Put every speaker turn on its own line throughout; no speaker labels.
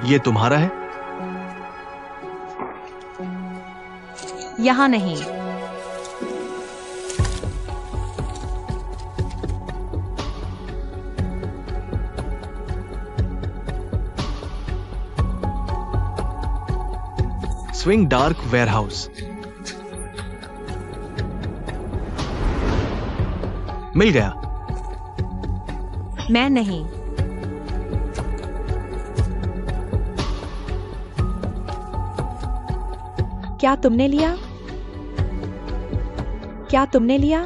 ये तुम्हारा है?
यहाँ नहीं।
Swing dark warehouse. मिल गया।
मैं नहीं। क्या तुमने लिया? क्या तुमने लिया?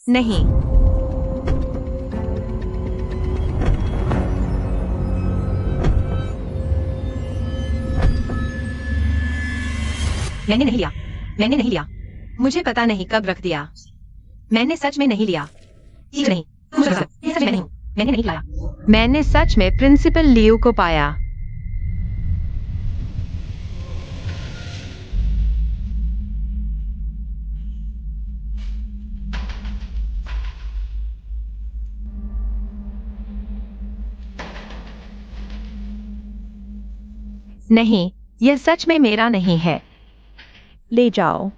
नहीं। मैंने नहीं लिया। मैंने नहीं लिया। मुझे पता नहीं कब रख दिया। मैंने सच में नहीं लिया। ठीक नहीं। मुझे ये सच में नहीं। मैंने नहीं लाया। मैंने सच में प्रिंसिपल लियो को पाया। नहीं, यह सच में मेरा नहीं है। ले जाओ।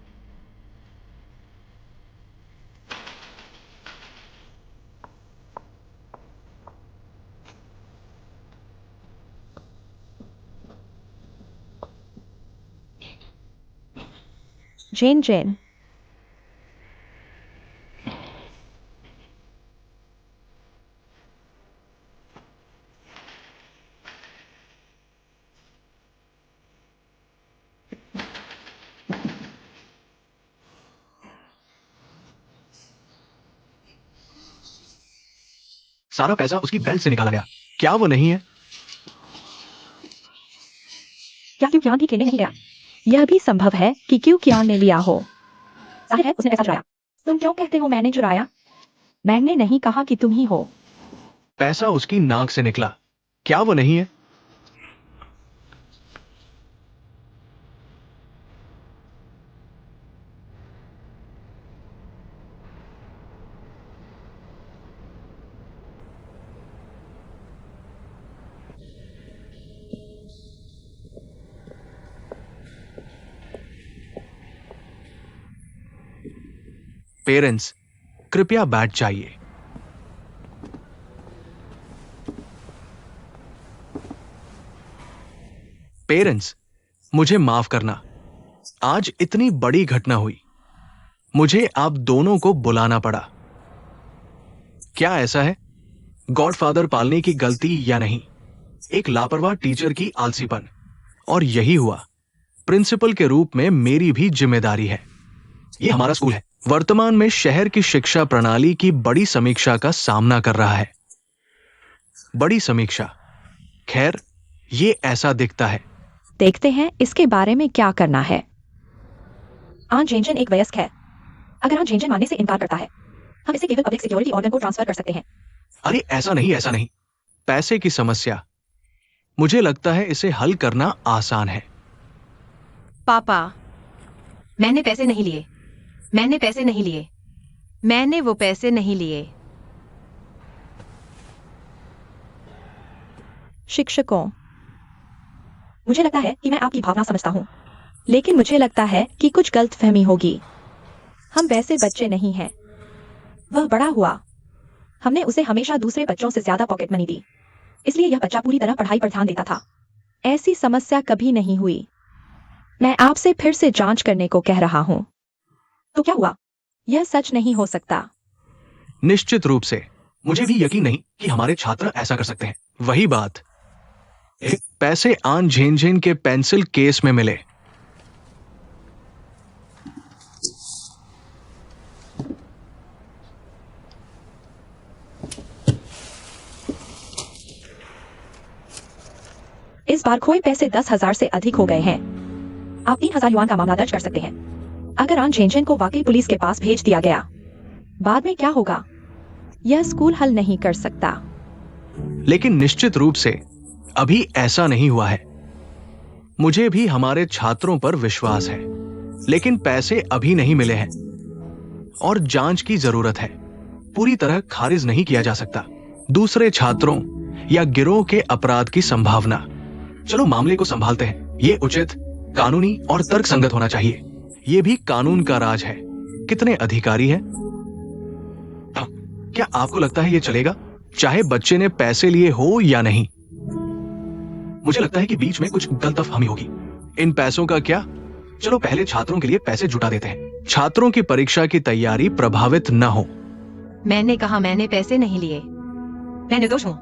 जेन जेन।
सारा पैसा उसकी बेल्ट से निकाला गया। क्या वो नहीं है?
क्या क्यों भी खेलने नहीं गया? यह भी संभव है कि क्यों कियान ने लिया हो। जाहिर है उसने पैसा चुराया। तुम क्यों कहते हो मैंने चुराया? मैंने नहीं कहा कि तुम ही हो।
पैसा उसकी नाक से निकला। क्या वो नहीं है? पेरेंट्स, कृपया बैठ जाइए। पेरेंट्स, मुझे माफ करना। आज इतनी बड़ी घटना हुई। मुझे आप दोनों को बुलाना पड़ा। क्या ऐसा है? गॉडफादर पालने की गलती या नहीं? एक लापरवाह टीचर की आलसीपन। और यही हुआ। प्रिंसिपल के रूप में मेरी भी जिम्मेदारी है। यह हमारा स्कूल है। वर्तमान में शहर की शिक्षा प्रणाली की बड़ी समीक्षा का सामना कर रहा है। बड़ी समीक्षा। खैर, ये ऐसा दिखता है।
देखते हैं इसके बारे में क्या करना है। आन जेंजन एक वयस्क है। अगर आन जेंजन मानने से इनकार करता है, हम इसे केवल पब्लिक सिक्योरिटी ऑर्गन को ट्रांसफर कर सकते हैं।
अरे ऐसा नहीं, ऐसा नहीं। पैसे की समस्या। मुझे लगता है इसे हल करना आसान है।
पापा, मैंने पैसे नहीं लिए। मैंने पैसे नहीं लिए। मैंने वो पैसे नहीं लिए। शिक्षकों, मुझे लगता है कि मैं आपकी भावना समझता हूँ, लेकिन मुझे लगता है कि कुछ गलतफहमी होगी। हम वैसे बच्चे नहीं हैं। वह बड़ा हुआ। हमने उसे हमेशा दूसरे बच्चों से ज्यादा पॉकेट मनी दी, इसलिए यह बच्चा पूरी तरह पढ़ाई पर ध्यान देता था। ऐसी समस्या कभी नहीं हुई। मैं आपसे फिर से जांच करने को कह रहा हूँ। तो क्या हुआ? यह सच नहीं हो सकता।
निश्चित रूप से। मुझे भी यकीन नहीं कि हमारे छात्र ऐसा कर सकते हैं। वही बात। पैसे आन झेन के पेंसिल केस में मिले।
इस बार खोए पैसे 10,000 से अधिक हो गए हैं। आप 3,000 युआन का मामला दर्ज कर सकते हैं। अगर आन झेनझेन को वाकई पुलिस के पास भेज दिया गया, बाद में क्या होगा? यह स्कूल हल नहीं कर सकता।
लेकिन निश्चित रूप से अभी ऐसा नहीं हुआ है। मुझे भी हमारे छात्रों पर विश्वास है, लेकिन पैसे अभी नहीं मिले हैं और जांच की जरूरत है। पूरी तरह खारिज नहीं किया जा सकता। दूसरे छात्रों या गिरोह के अपराध की संभावना। चलो मामले को संभालते हैं। ये उचित, कानूनी और तर्कसंगत होना चाहिए। ये भी कानून का राज है। कितने अधिकारी हैं? क्या आपको लगता है ये चलेगा, चाहे बच्चे ने पैसे लिए हो या नहीं? मुझे लगता है कि बीच में कुछ गलतफहमी होगी। इन पैसों का क्या? चलो पहले छात्रों के लिए पैसे जुटा देते हैं। छात्रों की परीक्षा की तैयारी प्रभावित न हो।
मैंने कहा मैंने पैसे नहीं लिए। मैं निर्दोष हूँ।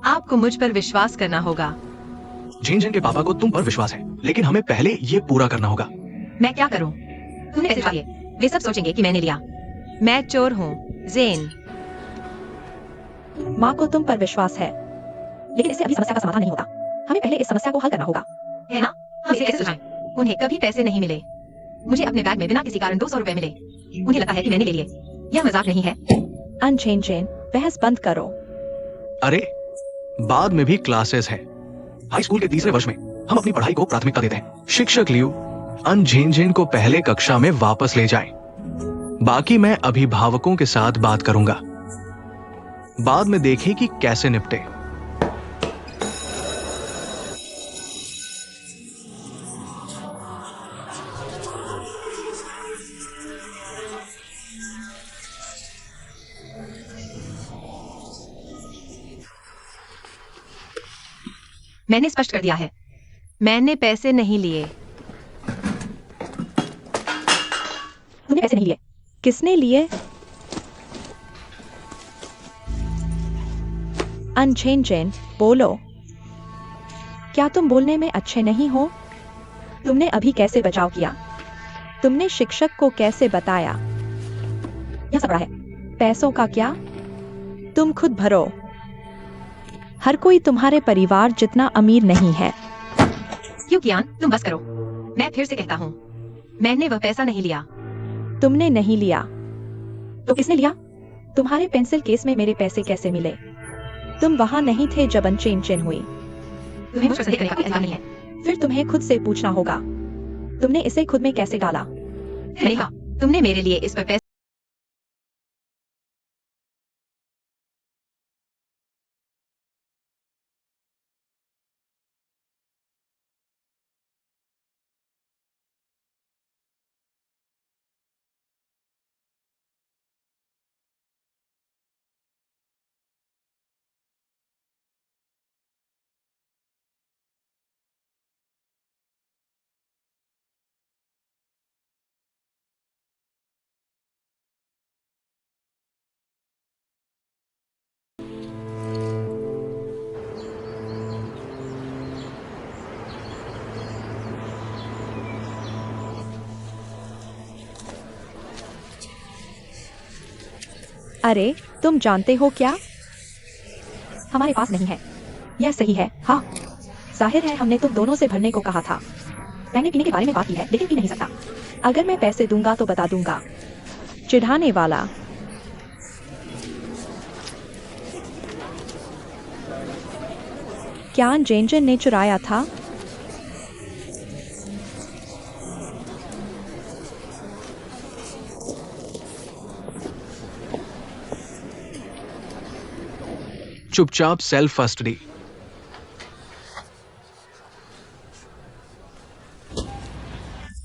आपको मुझ पर विश्वास करना होगा।
झेन झेन के पापा को तुम पर विश्वास है, लेकिन हमें पहले ये पूरा करना होगा।
मैं क्या करूँ? तुमने पैसे चुरा लिए। वे सब सोचेंगे कि मैंने लिया। मैं चोर हूँ, ज़ेन।
माँ को तुम पर विश्वास है, लेकिन इससे अभी समस्या का समाधान नहीं होता। हमें पहले इस समस्या को हल करना होगा,
है ना? हम इसे कैसे सुलझाएं? उन्हें कभी पैसे नहीं मिले। मुझे अपने बैग में बिना किसी कारण 200 रुपए मिले। उन्हें लगता है कि मैंने ले लिए। यह मजाक नहीं है।
अनझेन झेन, बहस बंद करो।
अरे, बाद में भी क्लासेस है। हाई स्कूल के तीसरे वर्ष में हम अपनी पढ़ाई को प्राथमिकता देते हैं। शिक्षक लियू अनझेन झेन को पहले कक्षा में वापस ले जाएं। बाकी मैं अभिभावकों के साथ बात करूंगा। बाद में देखें कि कैसे निपटे।
मैंने स्पष्ट कर दिया है, मैंने पैसे नहीं लिए।
तुमने पैसे नहीं लिए। किसने लिए? अनझेन झेन, बोलो। क्या तुम बोलने में अच्छे नहीं हो? तुमने अभी कैसे बचाव किया? तुमने शिक्षक को कैसे बताया? यह सब बड़ा है। पैसों का क्या? तुम खुद भरो। हर कोई तुम्हारे परिवार जितना अमीर नहीं है।
क्यों कियान, तुम बस करो। मैं फिर से कहता हूँ, मैंने वह पैसा नहीं लिया।
तुमने नहीं लिया तो किसने लिया? तुम्हारे पेंसिल केस में मेरे पैसे कैसे मिले? तुम वहां नहीं थे जब अनचेन चेन हुई।
तुम्हें मुझ पर सही करने का कोई अधिकार नहीं है।
फिर तुम्हें खुद से पूछना होगा, तुमने इसे खुद में कैसे डाला?
नेहा, तुमने मेरे लिए इस पर पैसे
अरे, तुम जानते हो क्या? हमारे पास नहीं है। यह सही है। हाँ, जाहिर है हमने तुम दोनों से भरने को कहा था। मैंने पीने के बारे में बात की है, लेकिन पी नहीं सकता। अगर मैं पैसे दूंगा तो बता दूंगा। चिढ़ाने वाला। क्या अनझेन झेन ने चुराया था?
चुपचाप सेल्फ कस्टडी।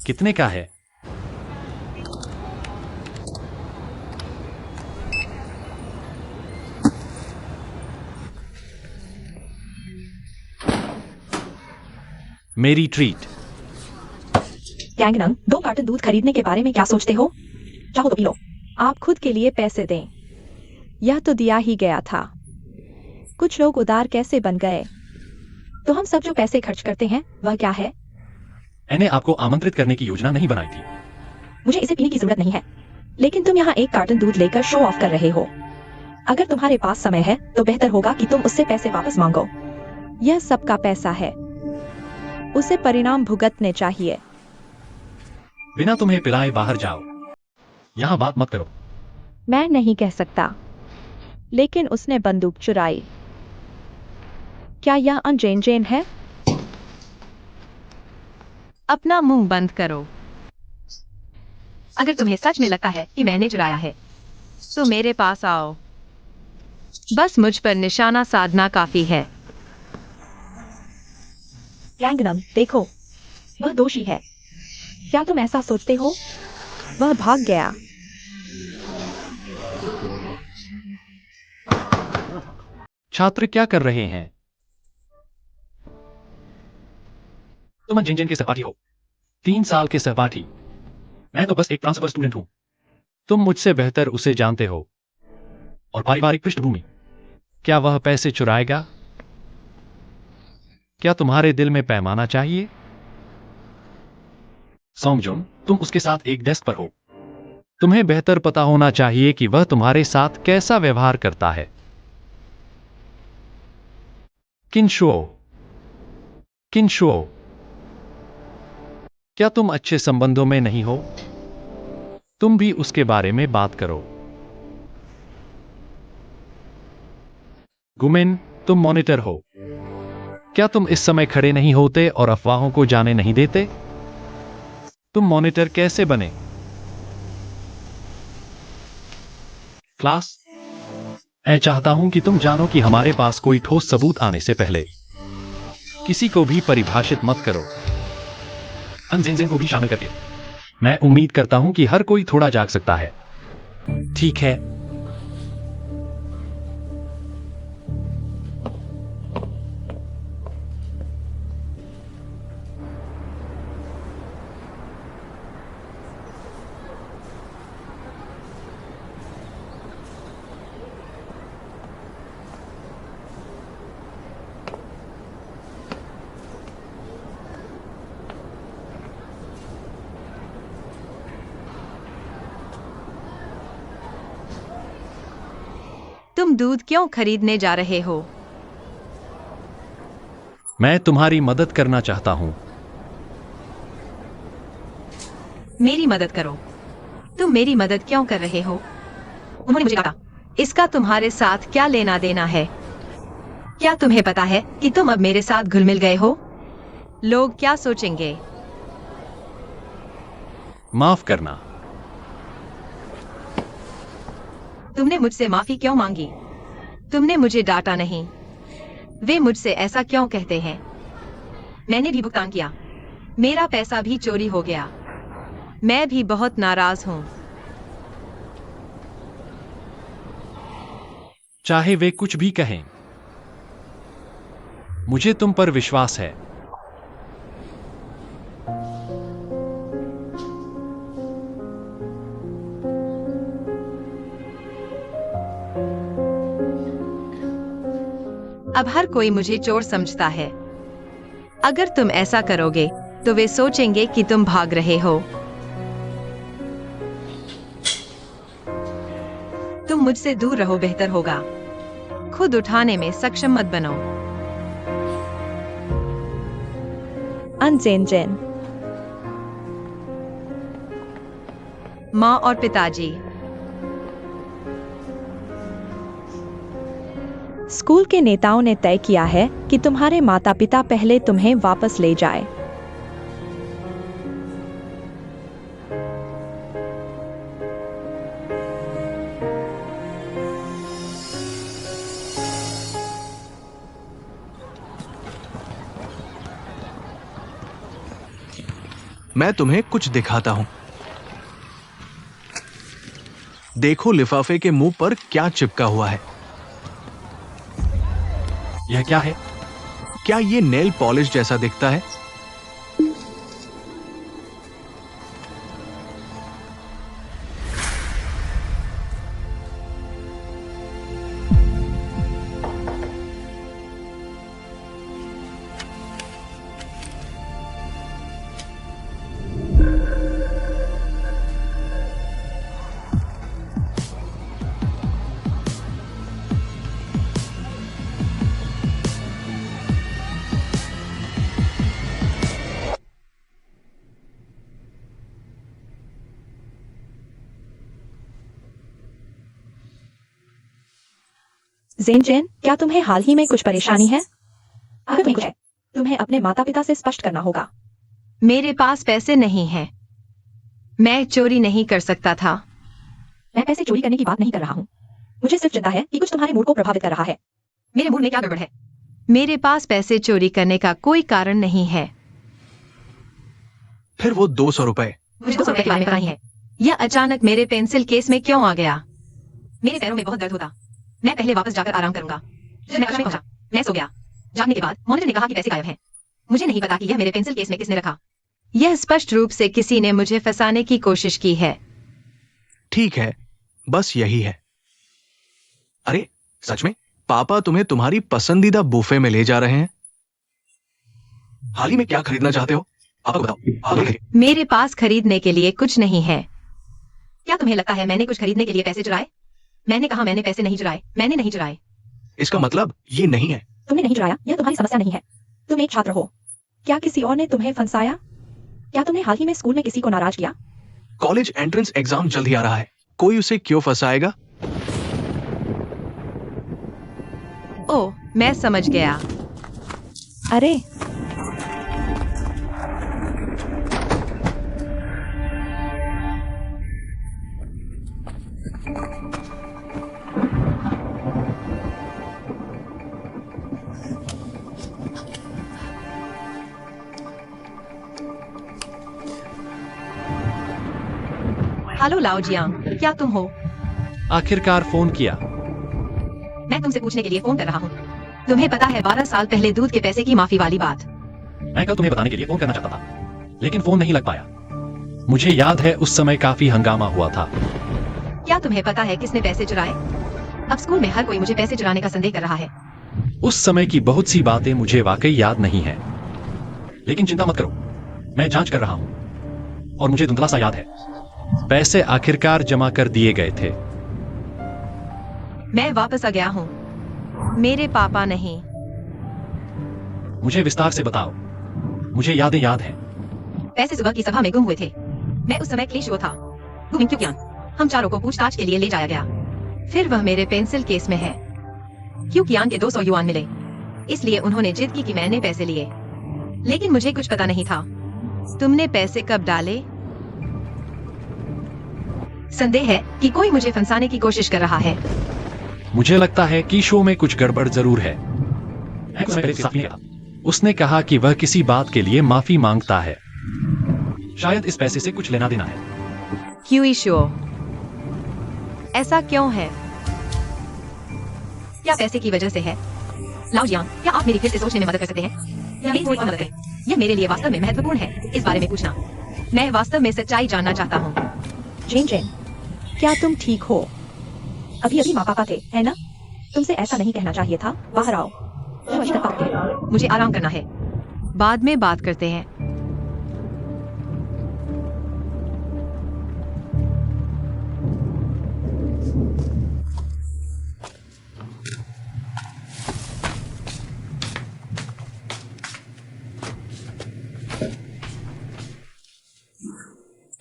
कितने का है? मेरी ट्रीट।
गैंगनंग, 2 कार्टन दूध खरीदने के बारे में क्या सोचते हो? चाहो तो पी लो। आप खुद के लिए पैसे दें। यह तो दिया ही गया था। कुछ लोग उदार कैसे बन गए? तो हम सब जो पैसे खर्च करते हैं वह क्या है?
मैंने आपको आमंत्रित करने की योजना नहीं बनाई थी।
मुझे इसे पीने की जरूरत नहीं है, लेकिन तुम यहाँ 1 कार्टन दूध लेकर शो ऑफ कर रहे हो। अगर तुम्हारे पास समय है तो बेहतर होगा कि तुम उससे पैसे वापस मांगो। यह सबका पैसा है, उसे परिणाम भुगतने चाहिए।
बिना तुम्हें पिलाए बाहर जाओ। यहाँ बात मत करो।
मैं नहीं कह सकता, लेकिन उसने बंदूक चुराई। क्या यह अनझेन झेन है?
अपना मुंह बंद करो। अगर तुम्हें सच में लगता है कि मैंने चुराया है, तो मेरे पास आओ। बस मुझ पर निशाना साधना काफी है।
रैंगनम, देखो, वह दोषी है। क्या तुम ऐसा सोचते हो? वह भाग गया।
छात्र क्या कर रहे हैं? तुम जिन के सहपाठी हो। 3 साल के सहपाठी। मैं तो बस एक ट्रांसफर स्टूडेंट हूं। तुम मुझसे बेहतर उसे जानते हो। और पारिवारिक पृष्ठभूमि। क्या वह पैसे चुराएगा? क्या तुम्हारे दिल में पैमाना चाहिए? सौंगजुन, तुम उसके साथ एक डेस्क पर हो। तुम्हें बेहतर पता होना चाहिए कि वह तुम्हारे साथ कैसा व्यवहार करता है। किनशुओ, किनशुओ, क्या तुम अच्छे संबंधों में नहीं हो? तुम भी उसके बारे में बात करो। गुमिन, तुम मॉनिटर हो। क्या तुम इस समय खड़े नहीं होते और अफवाहों को जाने नहीं देते? तुम मॉनिटर कैसे बने? क्लास, मैं चाहता हूं कि तुम जानो कि हमारे पास कोई ठोस सबूत आने से पहले किसी को भी परिभाषित मत करो। अनजेन को भी शामिल करके। मैं उम्मीद करता हूं कि हर कोई थोड़ा जाग सकता है। ठीक है।
तुम दूध क्यों खरीदने जा रहे हो?
मैं तुम्हारी मदद करना चाहता हूं।
मेरी मदद करो। तुम मेरी मदद क्यों कर रहे हो? उन्होंने मुझे कहा, इसका तुम्हारे साथ क्या लेना देना है? क्या तुम्हें पता है कि तुम अब मेरे साथ घुल मिल गए हो? लोग क्या सोचेंगे?
माफ करना।
तुमने मुझसे माफी क्यों मांगी? तुमने मुझे डांटा नहीं। वे मुझसे ऐसा क्यों कहते हैं? मैंने भी भुगतान किया। मेरा पैसा भी चोरी हो गया। मैं भी बहुत नाराज हूं।
चाहे वे कुछ भी कहें, मुझे तुम पर विश्वास है।
अब हर कोई मुझे चोर समझता है। अगर तुम ऐसा करोगे तो वे सोचेंगे कि तुम भाग रहे हो। तुम मुझसे दूर रहो, बेहतर होगा। खुद उठाने में सक्षम मत बनो।
अनजेन,
माँ और पिताजी।
स्कूल के नेताओं ने तय किया है कि तुम्हारे माता पिता पहले तुम्हें वापस ले जाए।
मैं तुम्हें कुछ दिखाता हूं। देखो लिफाफे के मुंह पर क्या चिपका हुआ है।
यह क्या है?
क्या ये नेल पॉलिश जैसा दिखता है?
जेन, क्या तुम्हें हाल ही में कुछ परेशानी है? अगर तुम्हें कुछ है, तुम्हें अपने माता पिता से स्पष्ट करना होगा।
मेरे पास पैसे नहीं हैं। मैं चोरी नहीं कर सकता था।
मैं पैसे चोरी करने की बात नहीं कर रहा हूँ। मुझे सिर्फ चिंता है कि कुछ तुम्हारे मूड को प्रभावित कर रहा है।
मेरे मूड में क्या गड़बड़ है? मेरे पास पैसे चोरी करने का कोई कारण नहीं है।
फिर वो 200 रुपए।
मुझे 200 रुपए के बारे में पता नहीं है। यह अचानक मेरे पेंसिल केस में क्यों आ गया? मेरे पैरों में बहुत दर्द होता। मैं पहले वापस जाकर आराम करूंगा। जब मैं कक्षा में पहुंचा, मैं सो गया। जागने के बाद मॉनिटर ने कहा कि पैसे गायब हैं। मुझे नहीं पता कि यह मेरे पेंसिल केस में किसने रखा। यह स्पष्ट रूप से किसी ने मुझे फंसाने की कोशिश की है।
ठीक है, बस यही है। अरे सच में पापा तुम्हें तुम्हारी पसंदीदा बुफे में ले जा रहे हैं। हाल ही में क्या खरीदना चाहते हो? आप बताओ। आप बताइए।
मेरे पास खरीदने के लिए कुछ नहीं है। क्या तुम्हें लगता है मैंने कुछ खरीदने के लिए पैसे चुराए? मैंने कहा मैंने पैसे नहीं चुराए। मैंने नहीं चुराए।
इसका मतलब ये नहीं है।
तुमने नहीं चुराया, यह तुम्हारी समस्या नहीं है। तुम एक छात्र हो। क्या किसी और ने तुम्हें फंसाया? क्या तुमने हाल ही में स्कूल में किसी को नाराज किया?
कॉलेज एंट्रेंस एग्जाम जल्द ही आ रहा है। कोई उसे क्यों फंसाएगा?
ओह, मैं समझ गया।
अरे
हेलो लाओ जियांग, क्या तुम हो?
आखिरकार फोन किया।
मैं तुमसे पूछने के लिए फोन कर रहा हूँ। तुम्हें पता है 12 साल पहले दूध के पैसे की माफी वाली बात?
मैं कल तुम्हें बताने के लिए फोन करना चाहता था, लेकिन फोन नहीं लग पाया। मुझे याद है उस समय काफी हंगामा हुआ था।
क्या तुम्हें पता है किसने पैसे चुराए? अब स्कूल में हर कोई मुझे पैसे चुराने का संदेह कर रहा है।
उस समय की बहुत सी बातें मुझे वाकई याद नहीं है, लेकिन चिंता मत करो, मैं जांच कर रहा हूं और मुझे धुंधला सा याद है पैसे आखिरकार जमा कर दिए गए थे।
मैं वापस आ गया हूँ। मेरे पापा नहीं।
मुझे विस्तार से बताओ, मुझे यादें याद हैं।
पैसे सुबह की सभा में गुम हुए थे। मैं उस समय क्लीशो था। गुम क्यों किया? हम चारों को पूछताछ के लिए ले जाया गया। फिर वह मेरे पेंसिल केस में है। क्यों कियान के 200 युआन मिले, इसलिए उन्होंने जिद की कि मैंने पैसे लिए, लेकिन मुझे कुछ पता नहीं था। तुमने पैसे कब डाले? संदेह है कि कोई मुझे फंसाने की कोशिश कर रहा है।
मुझे लगता है कि शो में कुछ गड़बड़ जरूर है। मैं कुछ पहले उसके साथ मिला था। उसने कहा कि वह किसी बात के लिए माफी मांगता है। शायद इस पैसे से कुछ लेना देना है।
क्यों शो? ऐसा क्यों है? क्या पैसे की वजह से है? लाओ जियांग, क्या आप मेरी फिर से सोचने में मदद कर सकते हैं? या मेरी कोई और मदद है? यह मेरे लिए वास्तव में महत्वपूर्ण है इस बारे में पूछना। मैं वास्तव में सच्चाई जानना चाहता हूँ।
जेन जेन, क्या तुम ठीक हो? अभी अभी माँ पापा थे, है ना? तुमसे ऐसा नहीं कहना चाहिए था। बाहर आओ। तुम अभी तक पाप थे।
मुझे आराम करना है। बाद में बात करते हैं।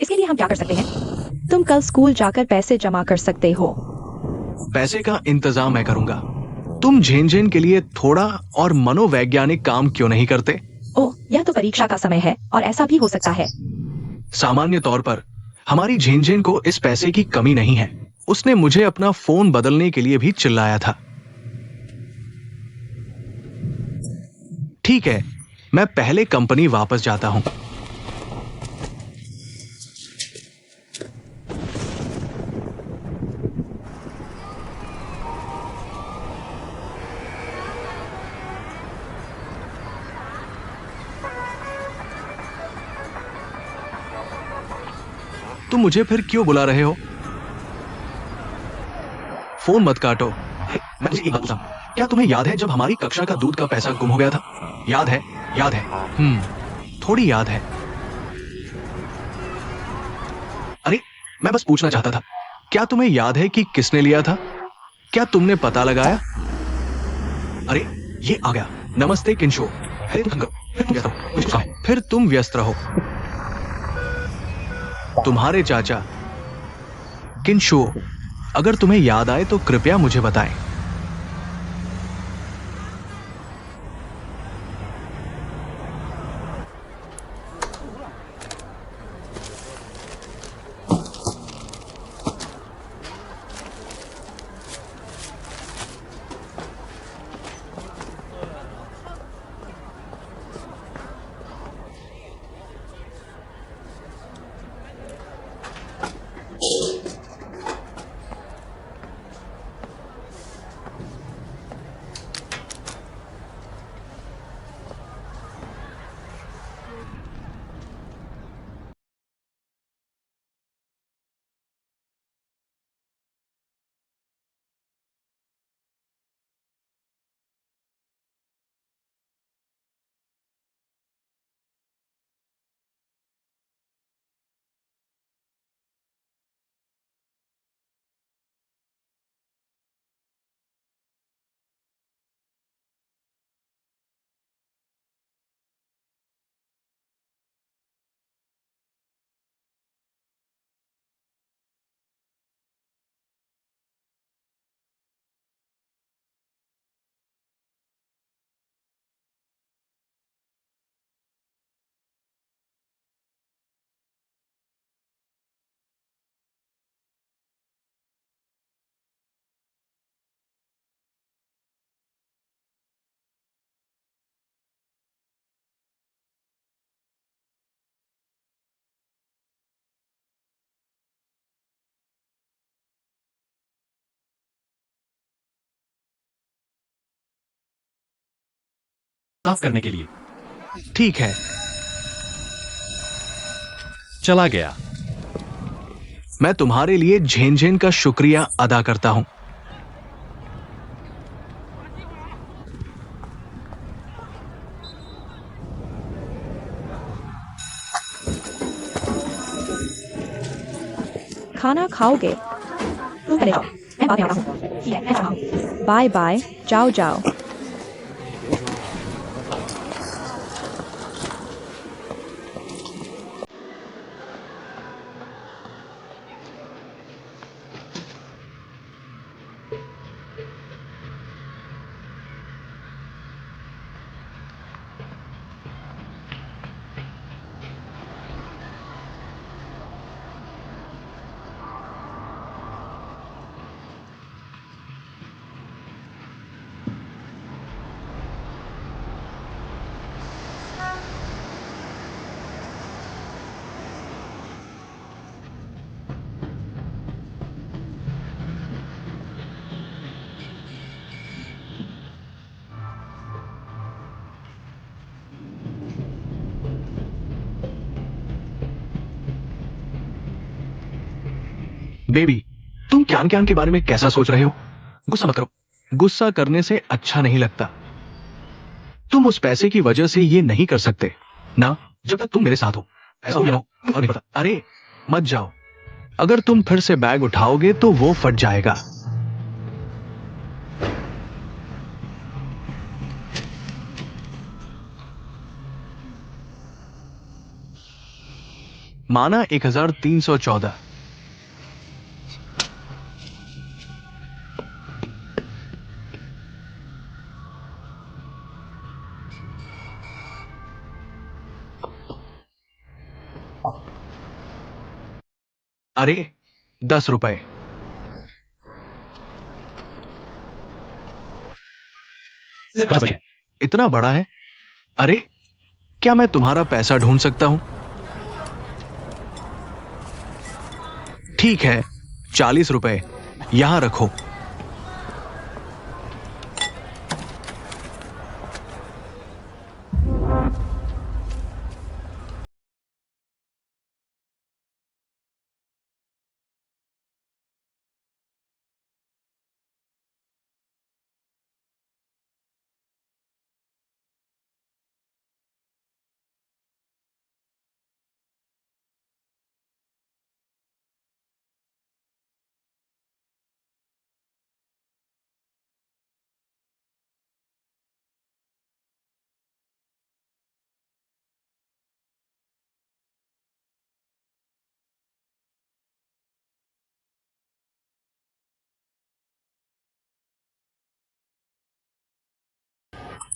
इसके लिए हम क्या कर सकते हैं? तुम कल स्कूल जाकर पैसे जमा कर सकते हो।
पैसे का इंतजाम मैं करूंगा। तुम झेन झेन के लिए थोड़ा और मनोवैज्ञानिक काम क्यों नहीं करते?
ओह, यह तो परीक्षा का समय है और ऐसा भी हो सकता है।
सामान्य तौर पर हमारी झेन झेन को इस पैसे की कमी नहीं है। उसने मुझे अपना फोन बदलने के लिए भी चिल्लाया था। ठीक है, मैं पहले कंपनी वापस जाता हूं। तुम मुझे फिर क्यों बुला रहे हो? फोन मत काटो। मैं तुझे एक बात बताऊं, क्या तुम्हें याद है जब हमारी कक्षा का दूध का पैसा गुम हो गया था? याद है? याद है। थोड़ी याद है। अरे मैं बस पूछना चाहता था, क्या तुम्हें याद है कि किसने लिया था? क्या तुमने पता लगाया? अरे ये आ गया। नमस्ते किंशो। फिर तुम व्यस्त रहो। तुम्हारे चाचा किंशो, अगर तुम्हें याद आए तो कृपया मुझे बताएं।
साफ करने के लिए।
ठीक है।
चला गया।
मैं तुम्हारे लिए झेन झेन का शुक्रिया अदा करता हूं।
खाना खाओगे? तुम चले जाओ, मैं बाद में आता हूँ। ठीक है, मैं जा रहा हूँ। बाय बाय, जाओ जाओ।
बेबी, तुम क्यान क्यान के बारे में कैसा सोच रहे हो? गुस्सा मत करो। गुस्सा करने से अच्छा नहीं लगता। तुम उस पैसे की वजह से ये नहीं कर सकते ना, जब तक तुम मेरे साथ हो। ऐसा हो या ना हो, और नहीं पता। अरे मत जाओ। अगर तुम फिर से बैग उठाओगे तो वो फट जाएगा। माना 1314। अरे 10 रुपए। इतना बड़ा है? अरे क्या मैं तुम्हारा पैसा ढूंढ सकता हूं? ठीक है, 40 रुपए यहां रखो।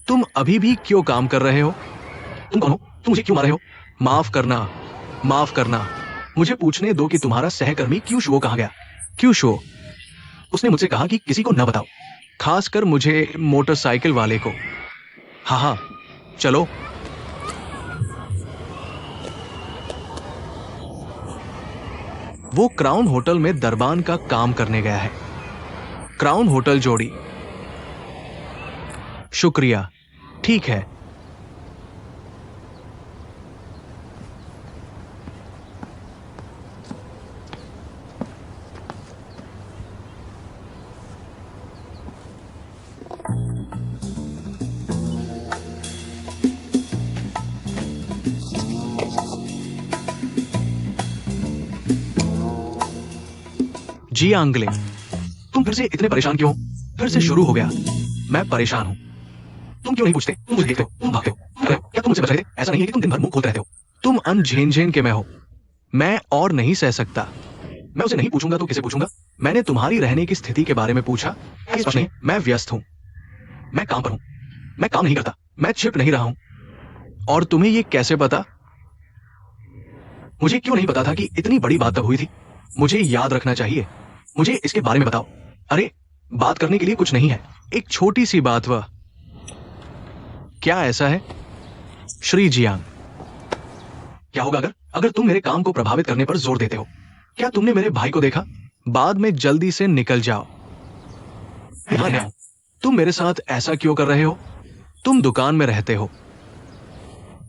तुम अभी भी क्यों काम कर रहे हो? तुम कौन हो? तुम मुझे क्यों मार रहे हो? माफ करना, माफ करना। मुझे पूछने दो कि तुम्हारा सहकर्मी क्यूशो कहां गया? क्यूशो? उसने मुझसे कहा कि किसी को न बताओ, खासकर मुझे मोटरसाइकिल वाले को। हाँ हाँ, चलो। वो क्राउन होटल में दरबान का काम करने गया है। क्राउन होटल जोड़ी। शुक्रिया। ठीक है। जी आंगले, तुम फिर से इतने परेशान क्यों? फिर से शुरू हो गया। मैं परेशान हूं। तुम क्यों नहीं पूछते? तुम मुझे देखते हो, तुम भागते हो। अरे, क्या तुम मुझसे बच रहे थे? ऐसा नहीं है कि तुम दिन भर मुंह खोलते रहते हो। तुम अनझेन झेन के में हो। मैं और नहीं सह सकता। मैं उसे नहीं पूछूंगा तो किसे पूछूंगा? मैंने तुम्हारी रहने की स्थिति के बारे में पूछा। इस प्रश्न नहीं, मैं व्यस्त हूं। मैं काम पर हूं। मैं काम नहीं करता। मैं छिप नहीं रहा हूं। और तुम्हें ये कैसे पता? मुझे क्यों नहीं पता था कि इतनी बड़ी बात तब हुई थी? मुझे याद रखना चाहिए। मुझे इसके बारे में बताओ। अरे, बात करने के लिए कुछ नहीं है। एक छोटी सी बात। वह क्या ऐसा है? श्री जियांग, क्या होगा अगर तुम मेरे काम को प्रभावित करने पर जोर देते हो? क्या तुमने मेरे भाई को देखा? बाद में जल्दी से निकल जाओ। तुम मेरे साथ ऐसा क्यों कर रहे हो? तुम दुकान में रहते हो,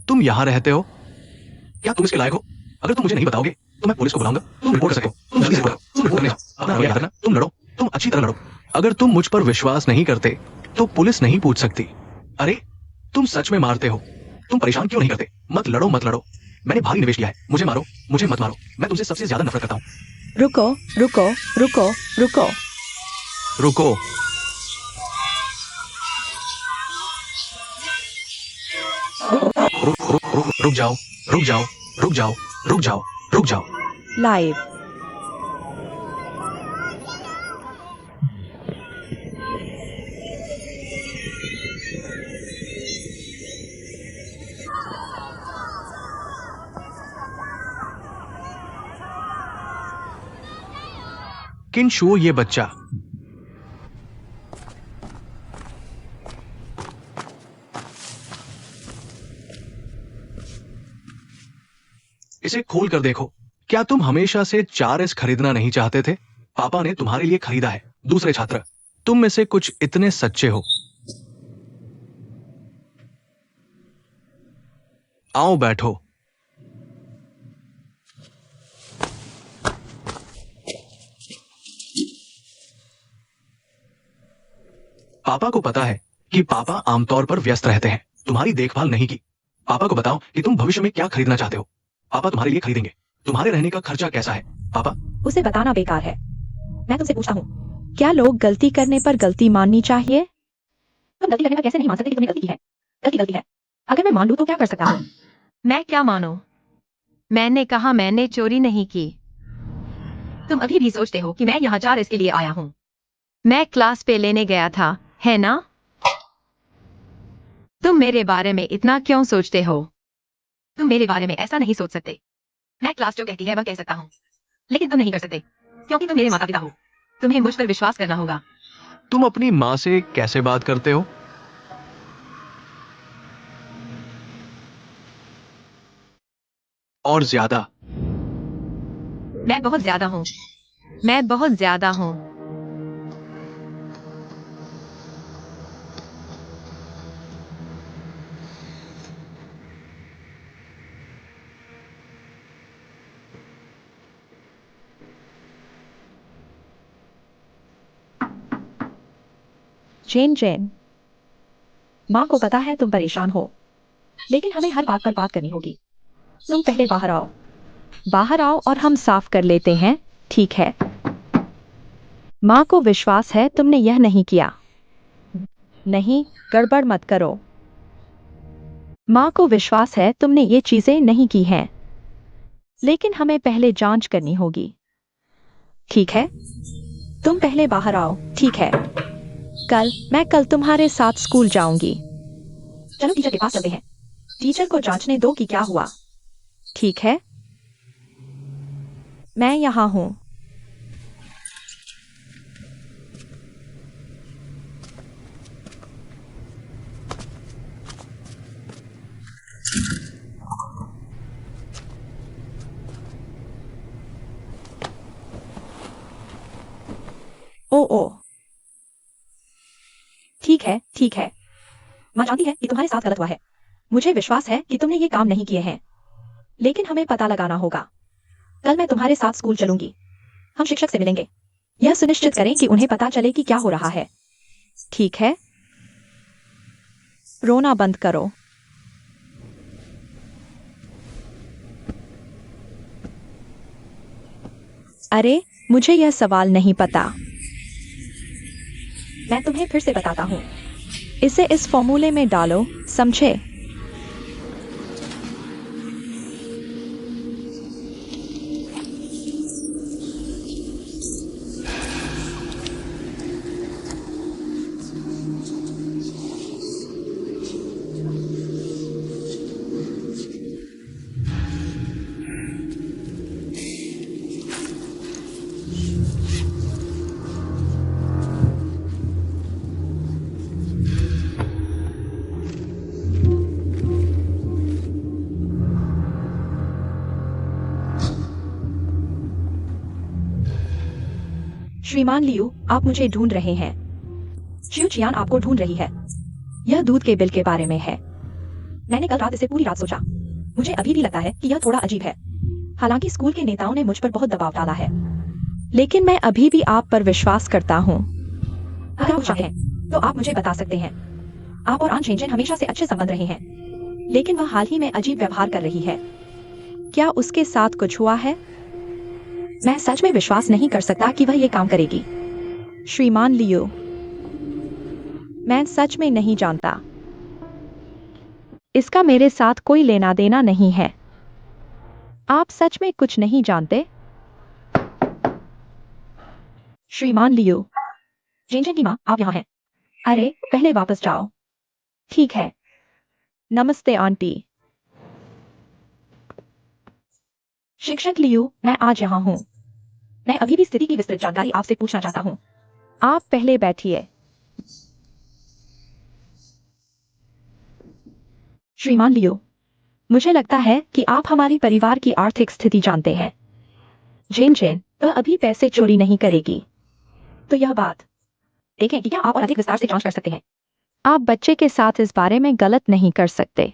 तुम यहां रहते हो। क्या तुम इसके लायक हो? अगर तुम मुझे नहीं बताओगे तो मैं पुलिस को बुलाऊंगा। तुम रिपोर्ट कर सकते हो। तुम जल्दी से रिपोर्ट करो। तुम रिपोर्ट करने जाओ। अपना रवैया रखना, तुम लड़ो, तुम अच्छी तरह लड़ो। अगर तुम मुझ पर विश्वास नहीं करते तो पुलिस नहीं पूछ सकती। अरे तुम सच में मारते हो, तुम परेशान क्यों नहीं करते? मत लड़ो, मत लड़ो। मैंने भारी निवेश किया है, मुझे मारो, मुझे मत मारो। मैं तुमसे सबसे ज्यादा नफरत करता हूँ।
रुको रुको रुको रुको।
रुको। रुक जाओ, रुक जाओ, रुक जाओ, रुक जाओ, रुक जाओ।
लाइव।
किनशुओ ये बच्चा। इसे खोल कर देखो। क्या तुम हमेशा से 4S खरीदना नहीं चाहते थे? पापा ने तुम्हारे लिए खरीदा है। दूसरे छात्र, तुम में से कुछ इतने सच्चे हो। आओ बैठो। पापा को पता है कि पापा आमतौर पर व्यस्त रहते हैं, तुम्हारी देखभाल नहीं की। पापा को बताओ कि तुम भविष्य में क्या खरीदना चाहते हो। पापा तुम्हारे लिए खरीदेंगे। तुम्हारे रहने का खर्चा कैसा है पापा?
उसे बताना बेकार है। मैं तुमसे पूछता हूँ, क्या लोग गलती करने पर गलती माननी चाहिए? तुम गलती करने पर कैसे नहीं मान सकते कि तुमने गलती की है? गलती गलती है। अगर मैं मान लूं तो क्या कर सकता हूँ?
मैं क्या मानूं? मैंने कहा मैंने चोरी नहीं की। तुम अभी भी सोचते हो कि मैं यहाँ 4 इसके लिए आया हूँ। मैं क्लास पे लेने गया था, है ना? तुम मेरे बारे में इतना क्यों सोचते हो? तुम मेरे बारे में ऐसा नहीं सोच सकते। मैं क्लास जो कहती है वह कह सकता हूँ, लेकिन तुम नहीं कर सकते क्योंकि तुम मेरे माता पिता हो। तुम्हें मुझ पर विश्वास करना होगा।
तुम अपनी माँ से कैसे बात करते हो? और ज्यादा।
मैं बहुत ज्यादा हूँ। मैं बहुत ज्यादा हूँ।
जेन जेन, माँ को पता है तुम परेशान हो, लेकिन हमें हर बात पर बात करनी होगी। तुम पहले बाहर आओ। बाहर आओ और हम साफ कर लेते हैं, ठीक है? माँ को विश्वास है तुमने यह नहीं किया। नहीं, गड़बड़ मत करो। माँ को विश्वास है तुमने ये चीजें नहीं की हैं, लेकिन हमें पहले जांच करनी होगी, ठीक है? तुम पहले बाहर आओ, ठीक है? मैं कल तुम्हारे साथ स्कूल जाऊंगी। चलो टीचर के पास चलते हैं। टीचर को जांचने दो कि क्या हुआ, ठीक है? मैं यहाँ हूँ। ओ, ठीक है, ठीक है। माँ जानती है कि तुम्हारे साथ गलत हुआ है। मुझे विश्वास है कि तुमने ये काम नहीं किए हैं, लेकिन हमें पता लगाना होगा। कल मैं तुम्हारे साथ स्कूल चलूंगी। हम शिक्षक से मिलेंगे। यह सुनिश्चित करें कि उन्हें पता चले कि क्या हो रहा है, ठीक है? रोना बंद करो। अरे, मुझे यह सवाल नहीं पता। मैं तुम्हें फिर से बताता हूँ। इसे इस फॉर्मूले में डालो, समझे? श्रीमान लियू, आप मुझे ढूंढ रहे हैं। शिव चियान आपको ढूंढ रही है। यह दूध के बिल के बारे में है। मैंने कल रात इसे पूरी रात सोचा। मुझे अभी भी लगता है कि यह थोड़ा अजीब है। हालांकि स्कूल के नेताओं ने मुझ पर बहुत दबाव डाला है, लेकिन मैं अभी भी आप पर विश्वास करता हूँ। अगर आप चाहें तो आप मुझे बता सकते हैं। आप और आन चेंजन हमेशा से अच्छे संबंध रहे हैं, लेकिन वह हाल ही में अजीब व्यवहार कर रही है। क्या उसके साथ कुछ हुआ है? मैं सच में विश्वास नहीं कर सकता कि वह ये काम करेगी। श्रीमान लियो, मैं सच में नहीं जानता। इसका मेरे साथ कोई लेना देना नहीं है। आप सच में कुछ नहीं जानते? श्रीमान लियो, जेंजन की माँ, आप यहाँ हैं। अरे, पहले वापस जाओ। ठीक है। नमस्ते आंटी। शिक्षक लियो, मैं आज यहाँ हूँ। मैं अभी भी स्थिति की विस्तृत जानकारी आपसे पूछना चाहता हूँ। आप पहले बैठिए। श्रीमान लियो, मुझे लगता है कि आप हमारे परिवार की आर्थिक स्थिति जानते हैं। जेन वह अभी पैसे चोरी नहीं करेगी। तो यह बात देखें कि क्या आप और अधिक विस्तार से जांच कर सकते हैं। आप बच्चे के साथ इस बारे में गलत नहीं कर सकते।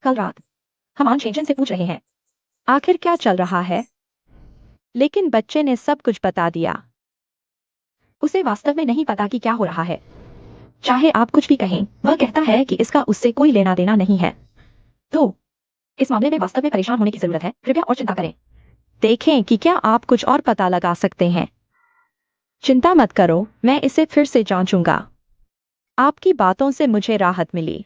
कल रात हम आन चेंजन से पूछ रहे हैं आखिर क्या चल रहा है, लेकिन बच्चे ने सब कुछ बता दिया। उसे वास्तव में नहीं पता कि क्या हो रहा है। चाहे आप कुछ भी कहें, वह कहता है कि इसका उससे कोई लेना देना नहीं है। तो इस मामले में वास्तव में परेशान होने की जरूरत है। कृपया और चिंता करें। देखें कि क्या आप कुछ और पता लगा सकते हैं। चिंता मत करो, मैं इसे फिर से जांचूंगा। आपकी बातों से मुझे राहत मिली।